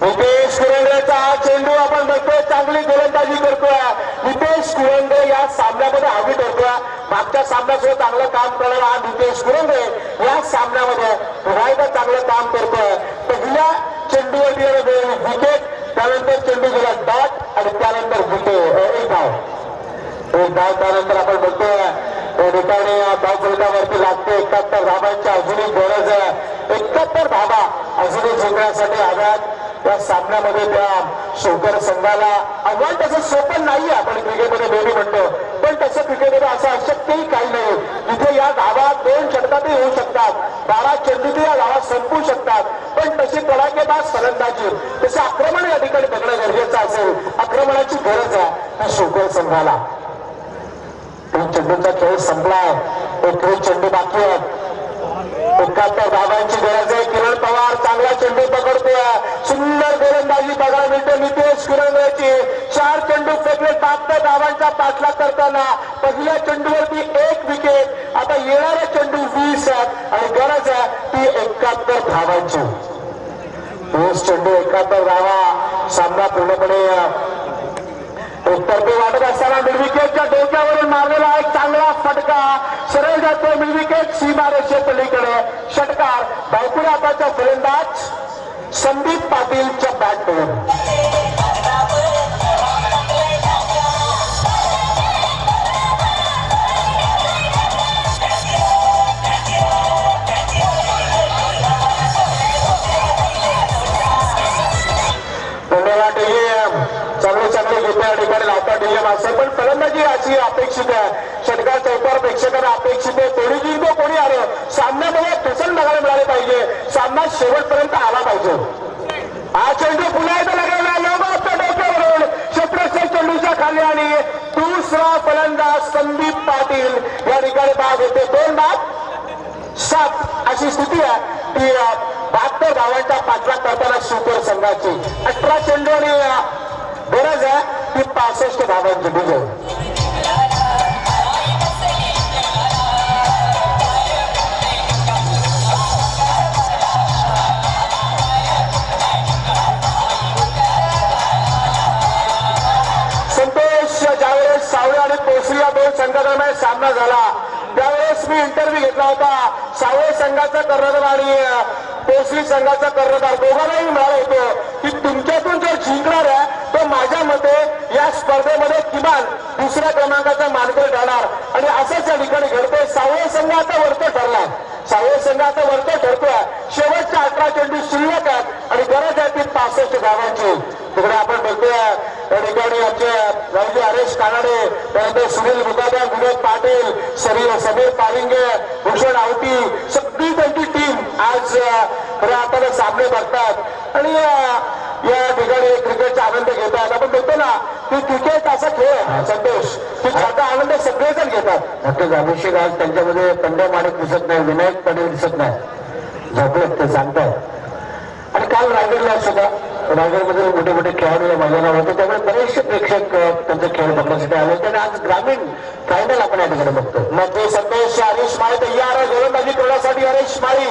नितेश कुरंगेचा हा चेंडू आपण बघतोय चांगली गोलंदाजी करतोय. नितेश कुरंगे या सामन्यामध्ये हवी ठरतोय. मागच्या सामन्यात सुद्धा चांगलं काम करणारा हा नितेश कुरंगे या सामन्यामध्ये पुन्हा एकदा चांगलं काम करतोय. पहिल्या चेंडूवर विकेट, त्यानंतर चेंडू गेला डॉट आणि त्यानंतर विकेट. एक धाव त्यानंतर आपण बघतोय या ठिकाणी धाव फलकावरती लागते. 71 धावांची अजूनही गरज आहे. 71 धावा अजूनही जिंकण्यासाठी हव्यात. या सामन्यामध्ये त्या शिवखोर संघाला आव्हान तसं सोपं नाहीये. आपण क्रिकेटमध्ये नेहमी म्हणतो, पण तसं क्रिकेटमध्ये असं अशक्यही काही नाही. इथे या धावा 2 षटकातही होऊ शकतात. 12 चेंडूतही या धावा संपू शकतात. पण तशी कडाकेबाज फलंदाजी, तसे आक्रमण या ठिकाणी बघणं गरजेचं असेल. आक्रमणाची गरज आहे शिवखोर संघाला. 3 चेंडूचा खेळ संपलाय. 21 चेंडू बाकी आहेत. 71 धावांची गरज आहे. किरण पवार चांगला चेंडू पकडतोय. सुंदर गोलंदाजी बघायला मिळते नितेश कुरंगेची. 4 चेंडू फेकले. 72 धावांचा पाठलाग करताना पहिल्या चेंडूवरती 1 विकेट. आता येणारे चेंडू 20 आहेत आणि गरज आहे ती 71 धावांची. 20 चेंडू 71 धावा. सामना पूर्णपणे उत्तरपे वाटत असताना मिडविकेटच्या डोक्यावरून मारलेला एक चांगला फटका सरळ जातो मिडविकेट सीमारेषे पलीकडे. षटकार धावपुढे आताचा फलंदाज संदीप पाटीलच्या बॅटवर. चांगले घेते या ठिकाणी लावता डिएम असेल, पण फलंदाजी अशी अपेक्षित आहे. षटकार चौकार प्रेक्षकांना अपेक्षित आहे. कोणी जिंकतो कोणी आलं, सामन्यामध्ये ठोसन बघायला मिळाले पाहिजे. सामना शेवटपर्यंत आला पाहिजे. हा चेंडू पुन्हा एकदा लागला लोबाच्या डोक्यावरून क्षेत्ररक्षक चेंडूच्या खाली आणि दुसरा फलंदाज संदीप पाटील या ठिकाणी बाद होते. 2 बाद 7 अशी स्थिती आहे. ती 72 धावांचा पाठलाग करताना शिवखोर संघाची. 18 चेंडू आणि गरज आहे ती 65 धावांची. विजय संघाचा कर्णधार आणि पोसली संघाचा कर्णधार दोघांनाही मिळालं होतं की तुमच्यातून जो जिंकणार आहे तो माझ्या मते या स्पर्धेमध्ये किमान दुसऱ्या क्रमांकाचा मानकरी ठरणार आणि असंच या ठिकाणी घडतंय. सावळे संघ आता वरतो ठरलाय, सावळे संघ आता वरतो ठरतोय. शेवटच्या 18 चेंडू शिल्लक आहेत आणि गरज आहे ती 65 धावांची. तिकडे आपण बघतोय या ठिकाणी आमचे राजे हरेश कानाडे, त्यानंतर सुनील मुकादम, विनोद पाटील, समीर पारिंगे, भूषण आवटी, सगळी त्यांची टीम आज खऱ्या अर्थाने सामने बघतात आणि या ठिकाणी क्रिकेटचा आनंद घेतात. आपण बघतो ना की क्रिकेट असा खेळ आहे संतोष की त्याचा आनंद सगळेजण घेतात. नक्कीच अभिषेक आज त्यांच्यामध्ये पंड्या माणिक दिसत नाही, विनायक पाटील दिसत नाही, झोपलेत ते सांगतात. आणि काल रायगडला सुद्धा रायगडमध्ये मोठे मोठे खेळाडू या मैदानावर होते, त्यामुळे बरेचसे प्रेक्षक त्यांचा खेळ बघण्यासाठी आले होते आणि आज ग्रामीण फायनल आपण या ठिकाणी बघतो. मग ते संतोष हरीश माळी तयार आहे गोलंदाजी करण्यासाठी. हरीश माळी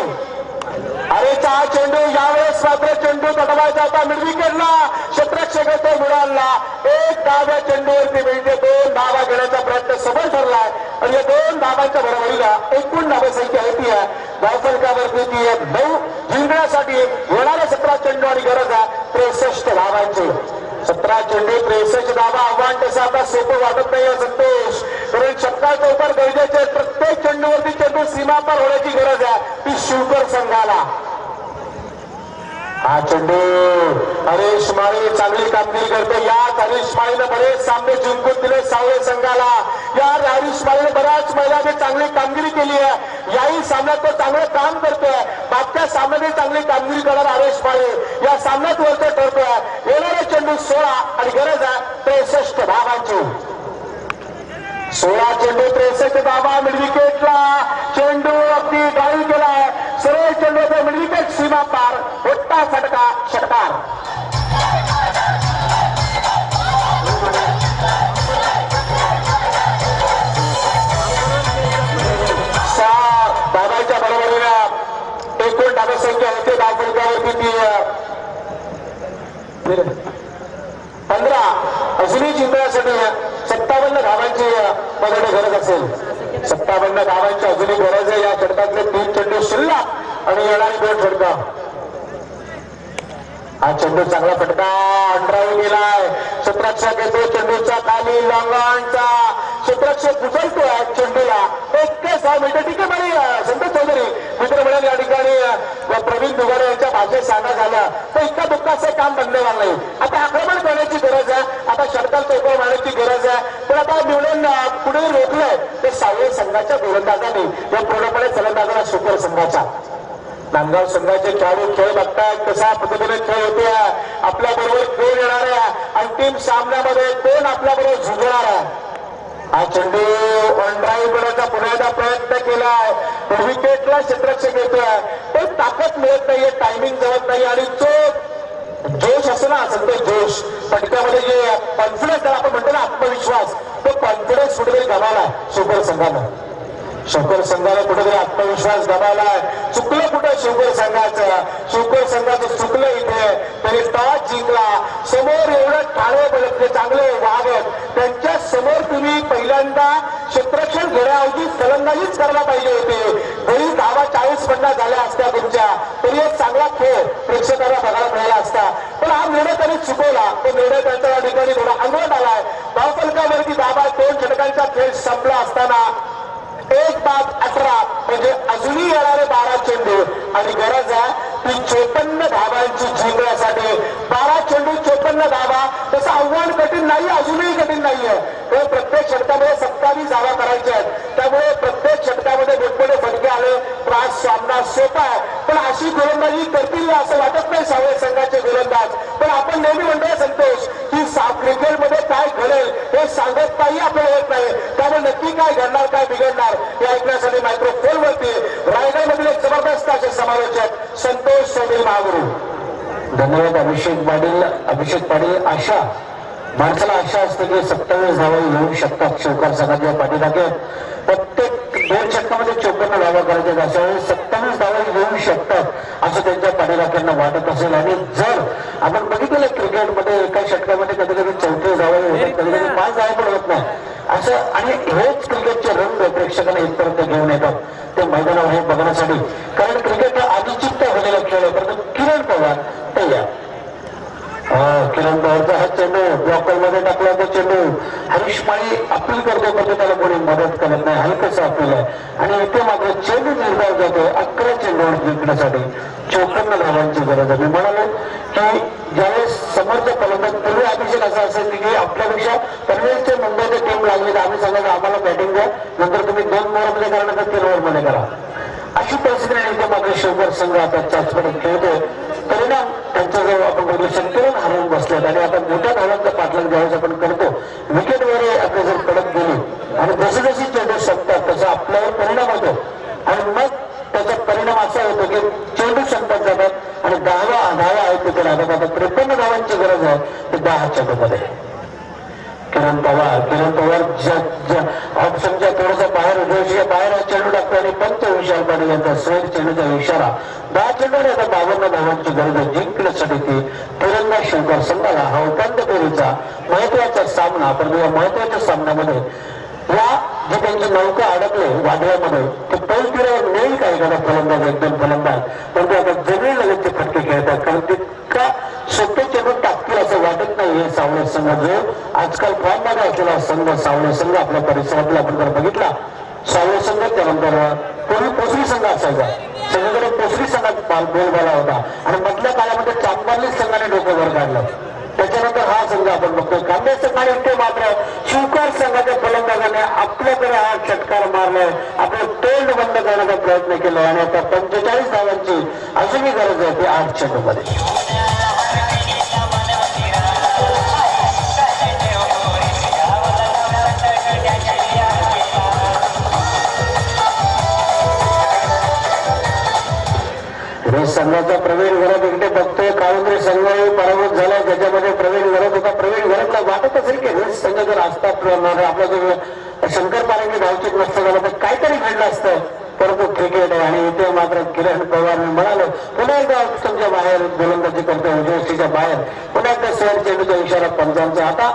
हरेचा हा चेंडू यावेळेस मात्र चेंडू तटवायचा होता मिडविकेटला, क्षेत्ररक्षक तो मिळाला. एक धाव्या चेंडूवरती मिळते, 2 धावा घेण्याचा प्रयत्न सफल ठरलाय आणि या 2 धावांच्या बरोबरीला एकूण धावसंख्या होती आहे धावफलकावरती ती 9 जिंकण्यासाठी होणारे 17 चेंडू आणि गरज आहे 63 धावांची. 17 चेंडू 63 धावा. आव्हान तसं आता सोपं वाटत नाही संतोष, कारण षटकार चौकार गरजेचे. प्रत्येक चेंडूवरती चेंडू सीमापार होण्याची गरज आहे ती शिवकर संघाला. हा चेंडू हरीश माळी चांगली कामगिरी करतो. याच हरीश माळीनं बरेच सामने जिंकून दिले सावळे संघाला. या हरीश माळीने बऱ्याच महिन्यामध्ये चांगली कामगिरी केली आहे. याही सामन्यात तो चांगलं काम करतोय. मागच्या सामन्यात चांगली कामगिरी करणार हरीश माळी या सामन्यात वरतो ठरतोय. येणारे चेंडू 16 आणि गरज आहे 63 धावांची. 16 चेंडू 63 धावा. मिडविकेटला चेंडू अगदी ड्राईव्ह केलाय, सरळ चेंडू मिडविकेट सीमा पार, मोठा फटका षटकार. 6 धावांच्या बरोबरीने एकूण धावसंख्या होते धावफलकावरती ती 15. अजूनही जिंकण्यासाठी 57 धावांची माझ्याकडे गरज असेल. 57 धावांची अजूनही गरज आहे. या षटकातले 3 चेंडू शिल्लक आणि येणारी 2 षटका. हा चेंडू चांगला फटका अंडरावून गेलाय. क्षेत्ररक्षक येतो चेंडूच्या खाली, लॉंगॉनचा क्षेत्ररक्षक उचलतोय चेंडूला. 1 मीटर ठीक आहे बरी संतोष चौधरी मित्र मिळेल या ठिकाणी प्रवीण दुगाडे यांच्या भाषेत सांगा झालं तर इतका दुःखाचं काम बनलेला नाही. आता आक्रमण करण्याची गरज आहे, आता षटकार चौकार मारण्याची गरज आहे. पण आता निवडून पुढे रोखलंय ते सावळे संघाच्या गोलंदाजांनी या पूर्णपणे फलंदाजाला शुकर संघाच्या. नांदगाव संघाचे खेळाडू खेळ बघतायत कशा पद्धतीने खेळ होते. आपल्या बरोबर कोण येणार आहे अंतिम सामन्यामध्ये, कोण आपल्या बरोबर झुंजणार आहे. हा चेंडू ऑन ड्राईव्ह करण्याचा पुन्हा एकदा प्रयत्न केलाय. विकेटला क्षेत्ररक्षक येतोय पण ताकद मिळत नाहीये, टायमिंग जमत नाही आणि तो जोश असतो ना संतोष, जोश फटक्यामध्ये जे कॉन्फिडन्स आपण म्हणतो ना आत्मविश्वास, तो कॉन्फिडन्स कुठेतरी गमावलाय शुकर संघानं. शिवकर संघाला कुठेतरी आत्मविश्वास गमावलाय. चुकलं कुठे शिवकर संघाचं चुकलं इथे. त्यांनी टॉस जिंकला. समोर एवढं ठाणे बळकले चांगले वागत त्यांच्या समोर तुम्ही पहिल्यांदा क्षेत्ररक्षण घेण्याऐवजी फलंदाजीच करायला पाहिजे होते. जरी धावा 40-50 झाल्या असत्या तुमच्या तरी एक चांगला खेळ प्रेक्षकांना बघायला मिळाला असता. पण हा निर्णय त्यांनी चुकवला. तो निर्णय त्यांच्या या ठिकाणी थोडा अंगवट आलाय. धावफलकावरती धावा 2 षटकांचा खेळ संपला असताना 1-18 म्हणजे अजूनही येणारे 12 चेंडू आणि गरज आहे ती 54 धावांची जिंकण्यासाठी. 12 चेंडू 54 धावा, तसं आव्हान कठीण नाही, अजूनही कठीण नाहीये. तर प्रत्येक षटकामध्ये 27 धावा करायच्या आहेत. त्यामुळे प्रत्येक षटकामध्ये मोठमोठे फटके आले तर आज सामना सोपा आहे. पण अशी गोलंदाजी करतील असं वाटत नाही सावळे संघाचे गोलंदाज. पण आपण नेहमी म्हणतोय संतोष की क्रिकेटमध्ये काय घडेल हे सांगत नाही, आपल्याला येत नाही. त्यामुळे नक्की काय घडणार, काय बिघडणार हे ऐकण्यासाठी मायक्रोफोन वरती रायगडमधील एक जबरदस्त असे समालोचक संतोष चौधरी महागुरू. धन्यवाद अभिषेक पाटील. आशा माणसाला आशा असते की 27 धावा येऊ शकतात शिवकर संघाच्या पाठीमागे. प्रत्येक 2 षटकामध्ये 54 धावा करायच्या, अशा वेळेस 27 धावा येऊ शकतात असं त्यांच्या पाठीराख्यांना वाटत असेल. आणि जर आपण बघितलं क्रिकेटमध्ये एका षटकामध्ये कधी कधी 34 धावा होतात, कधी कधी 5 धावा पण होत नाही. असं आणि हेच क्रिकेटचे रंग प्रेक्षकांना इथपर्यंत घेऊन येतात ते मैदानावर हे बघण्यासाठी. कारण क्रिकेट हा अनिश्चित झालेला खेळ आहे. परंतु किरण पवार तयार, किरण पवारचा हा चेंडू ब्लॉकर मध्ये टाकला तो चेंडू हरीश माळी अपील करतो परंतु त्याला कोणी मदत करत नाही. हलकंसं अपील आहे आणि इथे मात्र चेंडू निर्धार जातो 11 चेंडूवर जिंकण्यासाठी 54 धावांची गरज आहे. मी म्हणालो की ज्यावेळेस समर्थ फलंदाज पूर्वी अभिषेक असा असेल की आपल्यापेक्षा पनवेलचे मुंबईची टीम लागली तर आम्ही सांगायचं आम्हाला बॅटिंग द्या, नंतर तुम्ही 2 ओव्हरमध्ये करा नंतर 3 ओव्हरमध्ये करा. अशी परिस्थिती नाही. इथे मात्र शिवकर संघ आता चाचपडत खेळतोय. परिणाम त्यांचा जो आपण बघतो संतुलन हरवून बसलेत आणि आता मोठ्या धावांचा पाठलाग ज्यावेळेस आपण करतो विकेटवर आपले जर कडक गेली आणि जसे जशी चेंडू संपतात तसा आपल्यावर परिणाम होतो आणि मग त्याचा परिणाम असा होतो की चेंडू संपत जातात आणि 10 धावा आहेत तिथे लागत. आता 53 धावांची गरज आहे ते 10 चेंडूमध्ये. किरण पवार ऑप्शनच्या थोडसा बाहेर बाहेर चेंडू टाकतो आणि पंच विशाल पाटील यांचा स्ट्राईक चेंडूचा इशारा. 10 चेंडूवर आता 52 धावांची गरज आहे जिंकण्यासाठी ती तिरंगा शिवकर संघाला हा उपांत्य फेरीचा महत्वाचा सामना. पण या महत्वाच्या सामन्यामध्ये या जे त्यांची नौका अडकले वादळामध्ये ते पलतीवर नेईल का एखादा फलंदाज 1-2 फलंदाज, परंतु आता जमीन लगतचे फटके खेळतात कारण तितका सोपे चेंडू टाकतील असं वाटत नाही. हे सावळे संघ जो आजकाल फॉर्ममध्ये असलेला संघ सावळे संघ आपल्या परिसरातला आपण जर बघितला सावळे संघ त्यानंतर पूर्वी पोसरी संघ असायचा. सगळीकडे पोसरी संघात बोलबाला होता आणि मधल्या काळामध्ये चांबारली संघाने डोकं वर काढलं. त्याच्यानंतर हा संघ आपण बघतोय कांबे संघाने ते मात्र शिवकर संघाच्या फलंदाजाने आपल्याकडे हा षटकार मारलाय, आपलं तोंड बंद करण्याचा प्रयत्न केला आणि आता 45 धावांची अजूनही गरज आहे ती 8 चेंडूमध्ये. संघाचा प्रवीण घरात इकडे बघतोय काळुंद्रे संघ पराभूत झाला ज्याच्यामध्ये प्रवीण घरात होता. प्रवीण घरातला वाटत असेल की हे संघ जर असतात आपला जो शंकर पारेंगे धावचित नसतं झालं तर काहीतरी घडलं असतं. परंतु क्रिकेट आहे आणि इथे मात्र किरण पवार म्हणालो पुन्हा एकदा तुमच्या बाहेर गोलंदाजी करतो उजवष्टीच्या बाहेर पुन्हा एकदा शेअर चेंडूचा इशारा पंचांचा. आता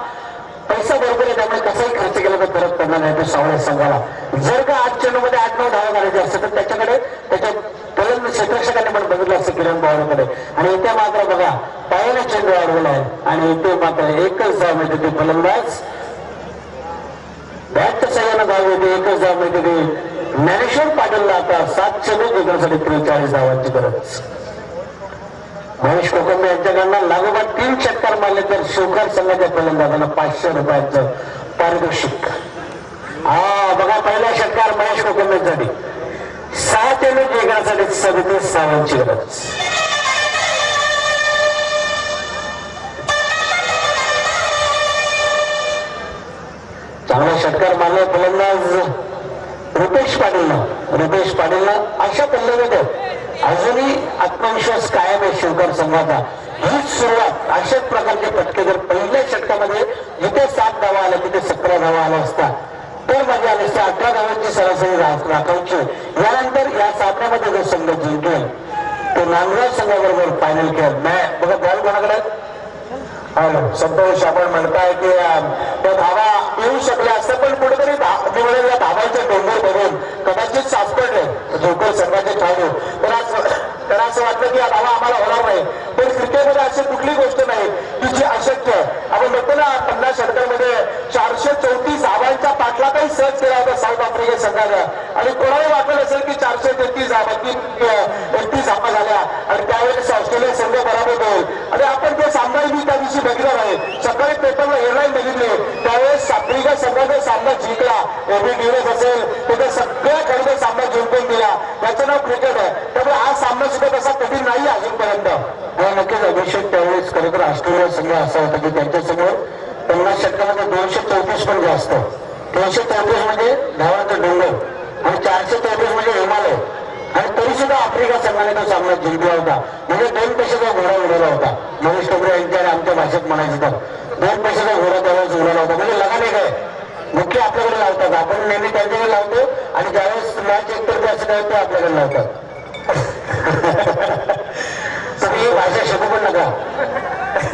पैसा बरोबर आहे त्यामुळे कसाही खर्च केला तर परत करणार नाही तो सावळे संघाला. जर का 8 चेंडूमध्ये 8-9 धावा काढायचे असते तर त्याच्याकडे त्याच्या क्षेत्ररक्षकाने पण बघितलं असतं किरण पवारकडे आणि इथे मात्र बघा पायाने चेंडू अडवला आहे आणि इथे मात्र एकच धाव मिळते ते फलंदाज बॅटच्या सगळ्यांना धाव येते एकच धाव मिळते ते ज्ञानेश्वर पाटीलला. आता 7 चेंडू जिंकण्यासाठी 43 धावांची गरज. महेश कोकंबे यांच्याकडनं लागोपाठ 3 षटकार मारले तर शिवकर संघाच्या फलंदाजांना 500 रुपयाचं पारितोषिक. हा बघा पहिला षटकार महेश कोकंबेसाठी 6 चेंडू जिंकण्यासाठी 37 धावांची गरज. चांगला षटकार मारला फलंदाज रुपेश पाटीलनं अशा पद्धतीने अजूनही आत्मविश्वास कायम आहे शिवकर संघाचा. हीच सुरुवात अशाच प्रकारचे फटके जर पहिल्या षटकामध्ये जिथे 7 धावा आल्या तिथे 17 धावा आल्या असतात तर मजा आली असते. 18 धावांची सरासरी राखायची. यानंतर या सामन्यामध्ये जो संघ जिंकेल तो नांदगाव संघाबरोबर फायनल खेळ. बघा बॉल कोणाकडे संतोष आपण म्हणताय की त्या धावा येऊ शकल्या असत्या पण कुठेतरी या धावांचे डोंगर बघून कदाचित सापडले जोकर संघाचे खेळाडू तर असं वाटलं की या धावा आम्हाला होणार नाही. पण क्रिकेटमध्ये अशी कुठली गोष्ट नाही की जी अशक्य. आपण बघतो ना 50 षटकांमध्ये 434 धावांचा पाठलागही सहज केला होता साऊथ आफ्रिका संघाने आणि कोणाला वाटलं असेल की 433 धावा 31 धावा झाल्या आणि त्यावेळेस ऑस्ट्रेलिया संघ पराभूत होईल. आणि आपण ते सामना मी त्या दिवशी बघितला नाही. सकाळी पेपरला हेडलाईन बघितली त्यावेळेस आफ्रिका संघाने सामना जिंकला. एबी डिव्हिस असेल तिथे सगळ्या खेळाडू सामना जिंकून दिला. याचं नाव क्रिकेट आहे. त्यामुळे हा सामना सुद्धा तसा कठीण नाही अजूनपर्यंत. नक्कीच अभिषेक त्यावेळेस खरं तर ऑस्ट्रेलिया संघ असा होता की त्यांच्यासमोर 50 षटकामध्ये 234 पण जास्त. 334 म्हणजे धावांचं डोंगर आणि 434 म्हणजे हिमालय आणि तरी सुद्धा आफ्रिका संघाने तो सामना जिंकला होता. म्हणजे 2 पैशाचा घोडा उडवला होता. महेश कोकरे यांच्या आमच्या भाषेत म्हणायचं तर 2 पैशाचा घोडा त्यावेळेस उडवला होता. म्हणजे लगाने काय मुख्य आपल्याकडे लावतात. आपण नेहमी त्यांच्याकडे लावतो आणि ज्यावेळेस मॅच एकतर्फी असं काय ते आपल्याकडे लावतात. तुम्ही ही भाषा शिकू पण नका.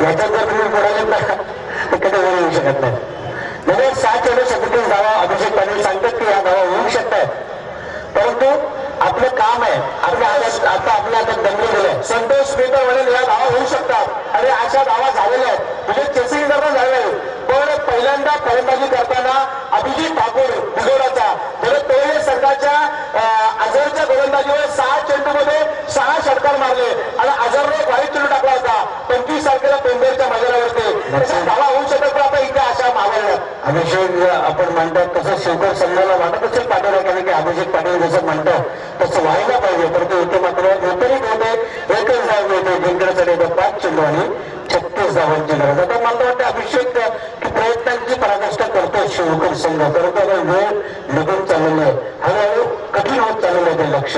याच्यात जर तुम्ही बोलायला तर कधी येऊ शकत नाही. म्हणजे 7 चेंडू 37 धावा अभिषेक पाटील सांगतात की या धावा होऊ शकतात, परंतु आपलं काम आहे, आपल्या आता आपल्या हातात दंगल दिलंय. संतोष मेकर म्हणेल या धावा होऊ शकतात आणि अशा धावा झालेल्या आहेत, म्हणजे चेसिंग करणं झालेलं आहे. पण पहिल्यांदा फलंदाजी करताना अभिजित ठाकूर भुजोराचा जर तोही सरकारच्या अझरच्या गोलंदाजीवर 6 चेंडूमध्ये 6 षटकार मारले आणि अझरने वाईट चेंडू टाकला होता 25 तारखेला पेंढरच्या मैदानावरती. तशा धावा होऊ शकत, पण आता इथे अशा मावळल्यात. अभिषेक आपण म्हणतात तसं शिवकर संघाला वाटत असेल पाटील कारण की अभिषेक पाटील जसं म्हणतात तसं व्हायला पाहिजे, परंतु इथे मात्र विपरीत होते. एकच धाव होते जिंकण्यासाठी 5 चेंडू आणि 36 धावांची गरज. आता मला वाटतं अभिषेक की प्रयत्नांची पराकाष्ठा करतो शिवकर संघ, परंतु वेळ निघून चाललेलं आहे, हळूहळू कठीण होत चाललेलं आहे ते लक्ष.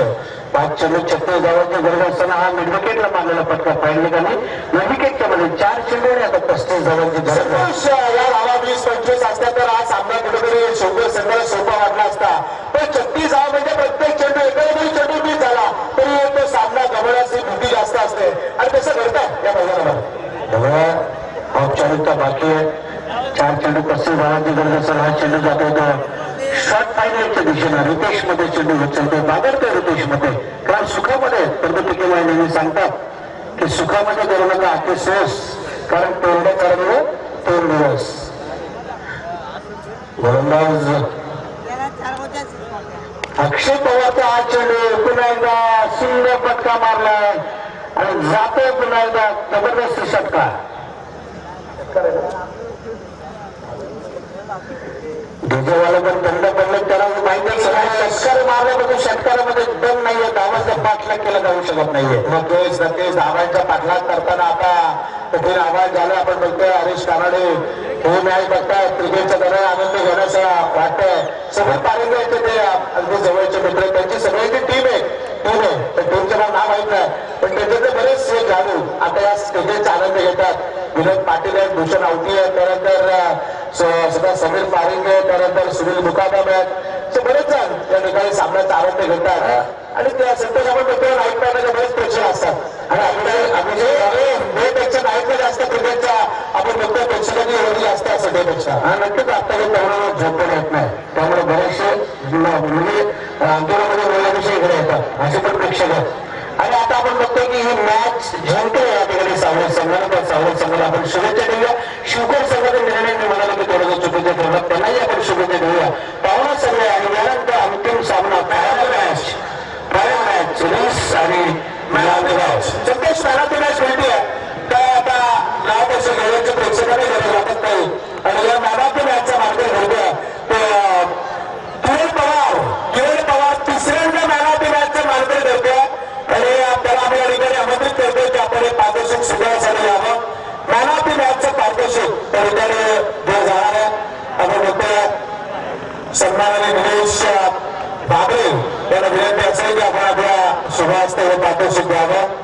5 चेंडू 36 धावांची गरज असताना हा मिड विकेटला मारलेला फटका पाहिजे आणि मिड विकेटच्या मध्ये 4 चेंडू आणि आता 35 धावांची गरज आहे. या धावा 20-25 असत्या तर हा सामना कुठेतरी शिवकर संघाला सोपा वाटला असता, पण 36 धावा म्हणजे प्रत्येक चेंडू एखादा चेंडू बीज झाला तरी तो सामना गमवण्याची भीती जास्त असते आणि तसं घडतं या मैदानामध्ये. औपचारिकता बाकी आहे. 4 चेंडू 35 धावांची गरज असेल. हा चेंडू जातो शॉर्ट फायनलच्या दिशेनं रितेश मध्ये चेंडू उचलते, बागडते रितेश मध्ये, कारण सुखामध्ये प्रगती नेहमी सांगतात की सुखामध्ये करू नका ते सोस, कारण तेवढ्या कारण 3 दिवस. गोलंदाज अक्षय पवारचा हा चेंडू पुन्हा एकदा सुंदर फटका मारलाय आणि जातोय पुन्हा एकदा जबरदस्त षटकार. डीजेवाला पण थंड पडलं त्याला माहिती षटकार मारल्यापासून षटकारामध्ये दम नाहीये, धावांचा पाठलाग केला जाऊ शकत नाहीये. नक्कीच नक्कीच धावांचा पाठलाग करताना आता कठीण आवाज झाला. आपण बघतोय हरीश कानडे हे मॅच बघताय, क्रिकेटच्या दरम्यान आनंद घेण्याचं वाटतंय. सगळे पारंगायचे ते अगदी जवळचे मित्र, त्यांची सगळ्यांची टीम आहे तर टीमचं नाव माहित नाही, पण त्याच्यातले बरेच खेळाडू आता या क्रिकेटचा आनंद घेतात. विनोद पाटील आहेत, भूषण आवटी आहेत, त्यानंतर समीर पारिंगे, त्यानंतर सुनील मुकादम आहेत, बरेच जण या ठिकाणी सामन्याचा आनंद घेतात. आणि त्या संतोष आपण बघतो नाईट पॅनलचे बरेच प्रेक्षक असतात आणि आपल्यापेक्षा नाईटला जास्त क्रिकेटच्या आपण बघतो प्रेक्षकांची एवढी जास्त असं डेपेक्षा. हा नक्कीच आता त्यामुळे झोप पण येत नाही, त्यामुळे बरेचसे म्हणजे आंदोलनामध्ये बोलण्याविषयी इकडे येतात असे पण प्रेक्षक आहेत. आणि आता आपण बघतोय की ही मॅच जिंकतो या ठिकाणी सावळ संघाला, त्या सावळ संघाला आपण शुभेच्छा देऊया. शिवकर संघाचा निर्णय मी म्हणालो की थोडंसं चुकीचं ठरलं, त्यांनाही आपण शुभेच्छा देऊया. पाहुणा सगळे आणि यानंतर अंतिम सामना फायनल मॅच रेस आणि मॅच संतोष मॅच मिळते तर आता गावापेक्षा खेळाच्या प्रेक्षकांनी गरज वाटत नाही. आणि या मॅचचा मार्ग घडतोय किरण पवार तिसऱ्यांदा मॅचचा मार्ग घडतोय आणि त्याला आम्ही या ठिकाणी आमंत्रित करतोय की आपण एक पारितोषिक सुद्धा यावं. मॅचचं पारितोषिक त्या ठिकाणी जे जाणार आहे आपण बघतोय सन्माननीय निलेश बाबरे यांना विनंती असेल की आपण आपल्या शुभास्ते हे पारितोषिक द्यावं.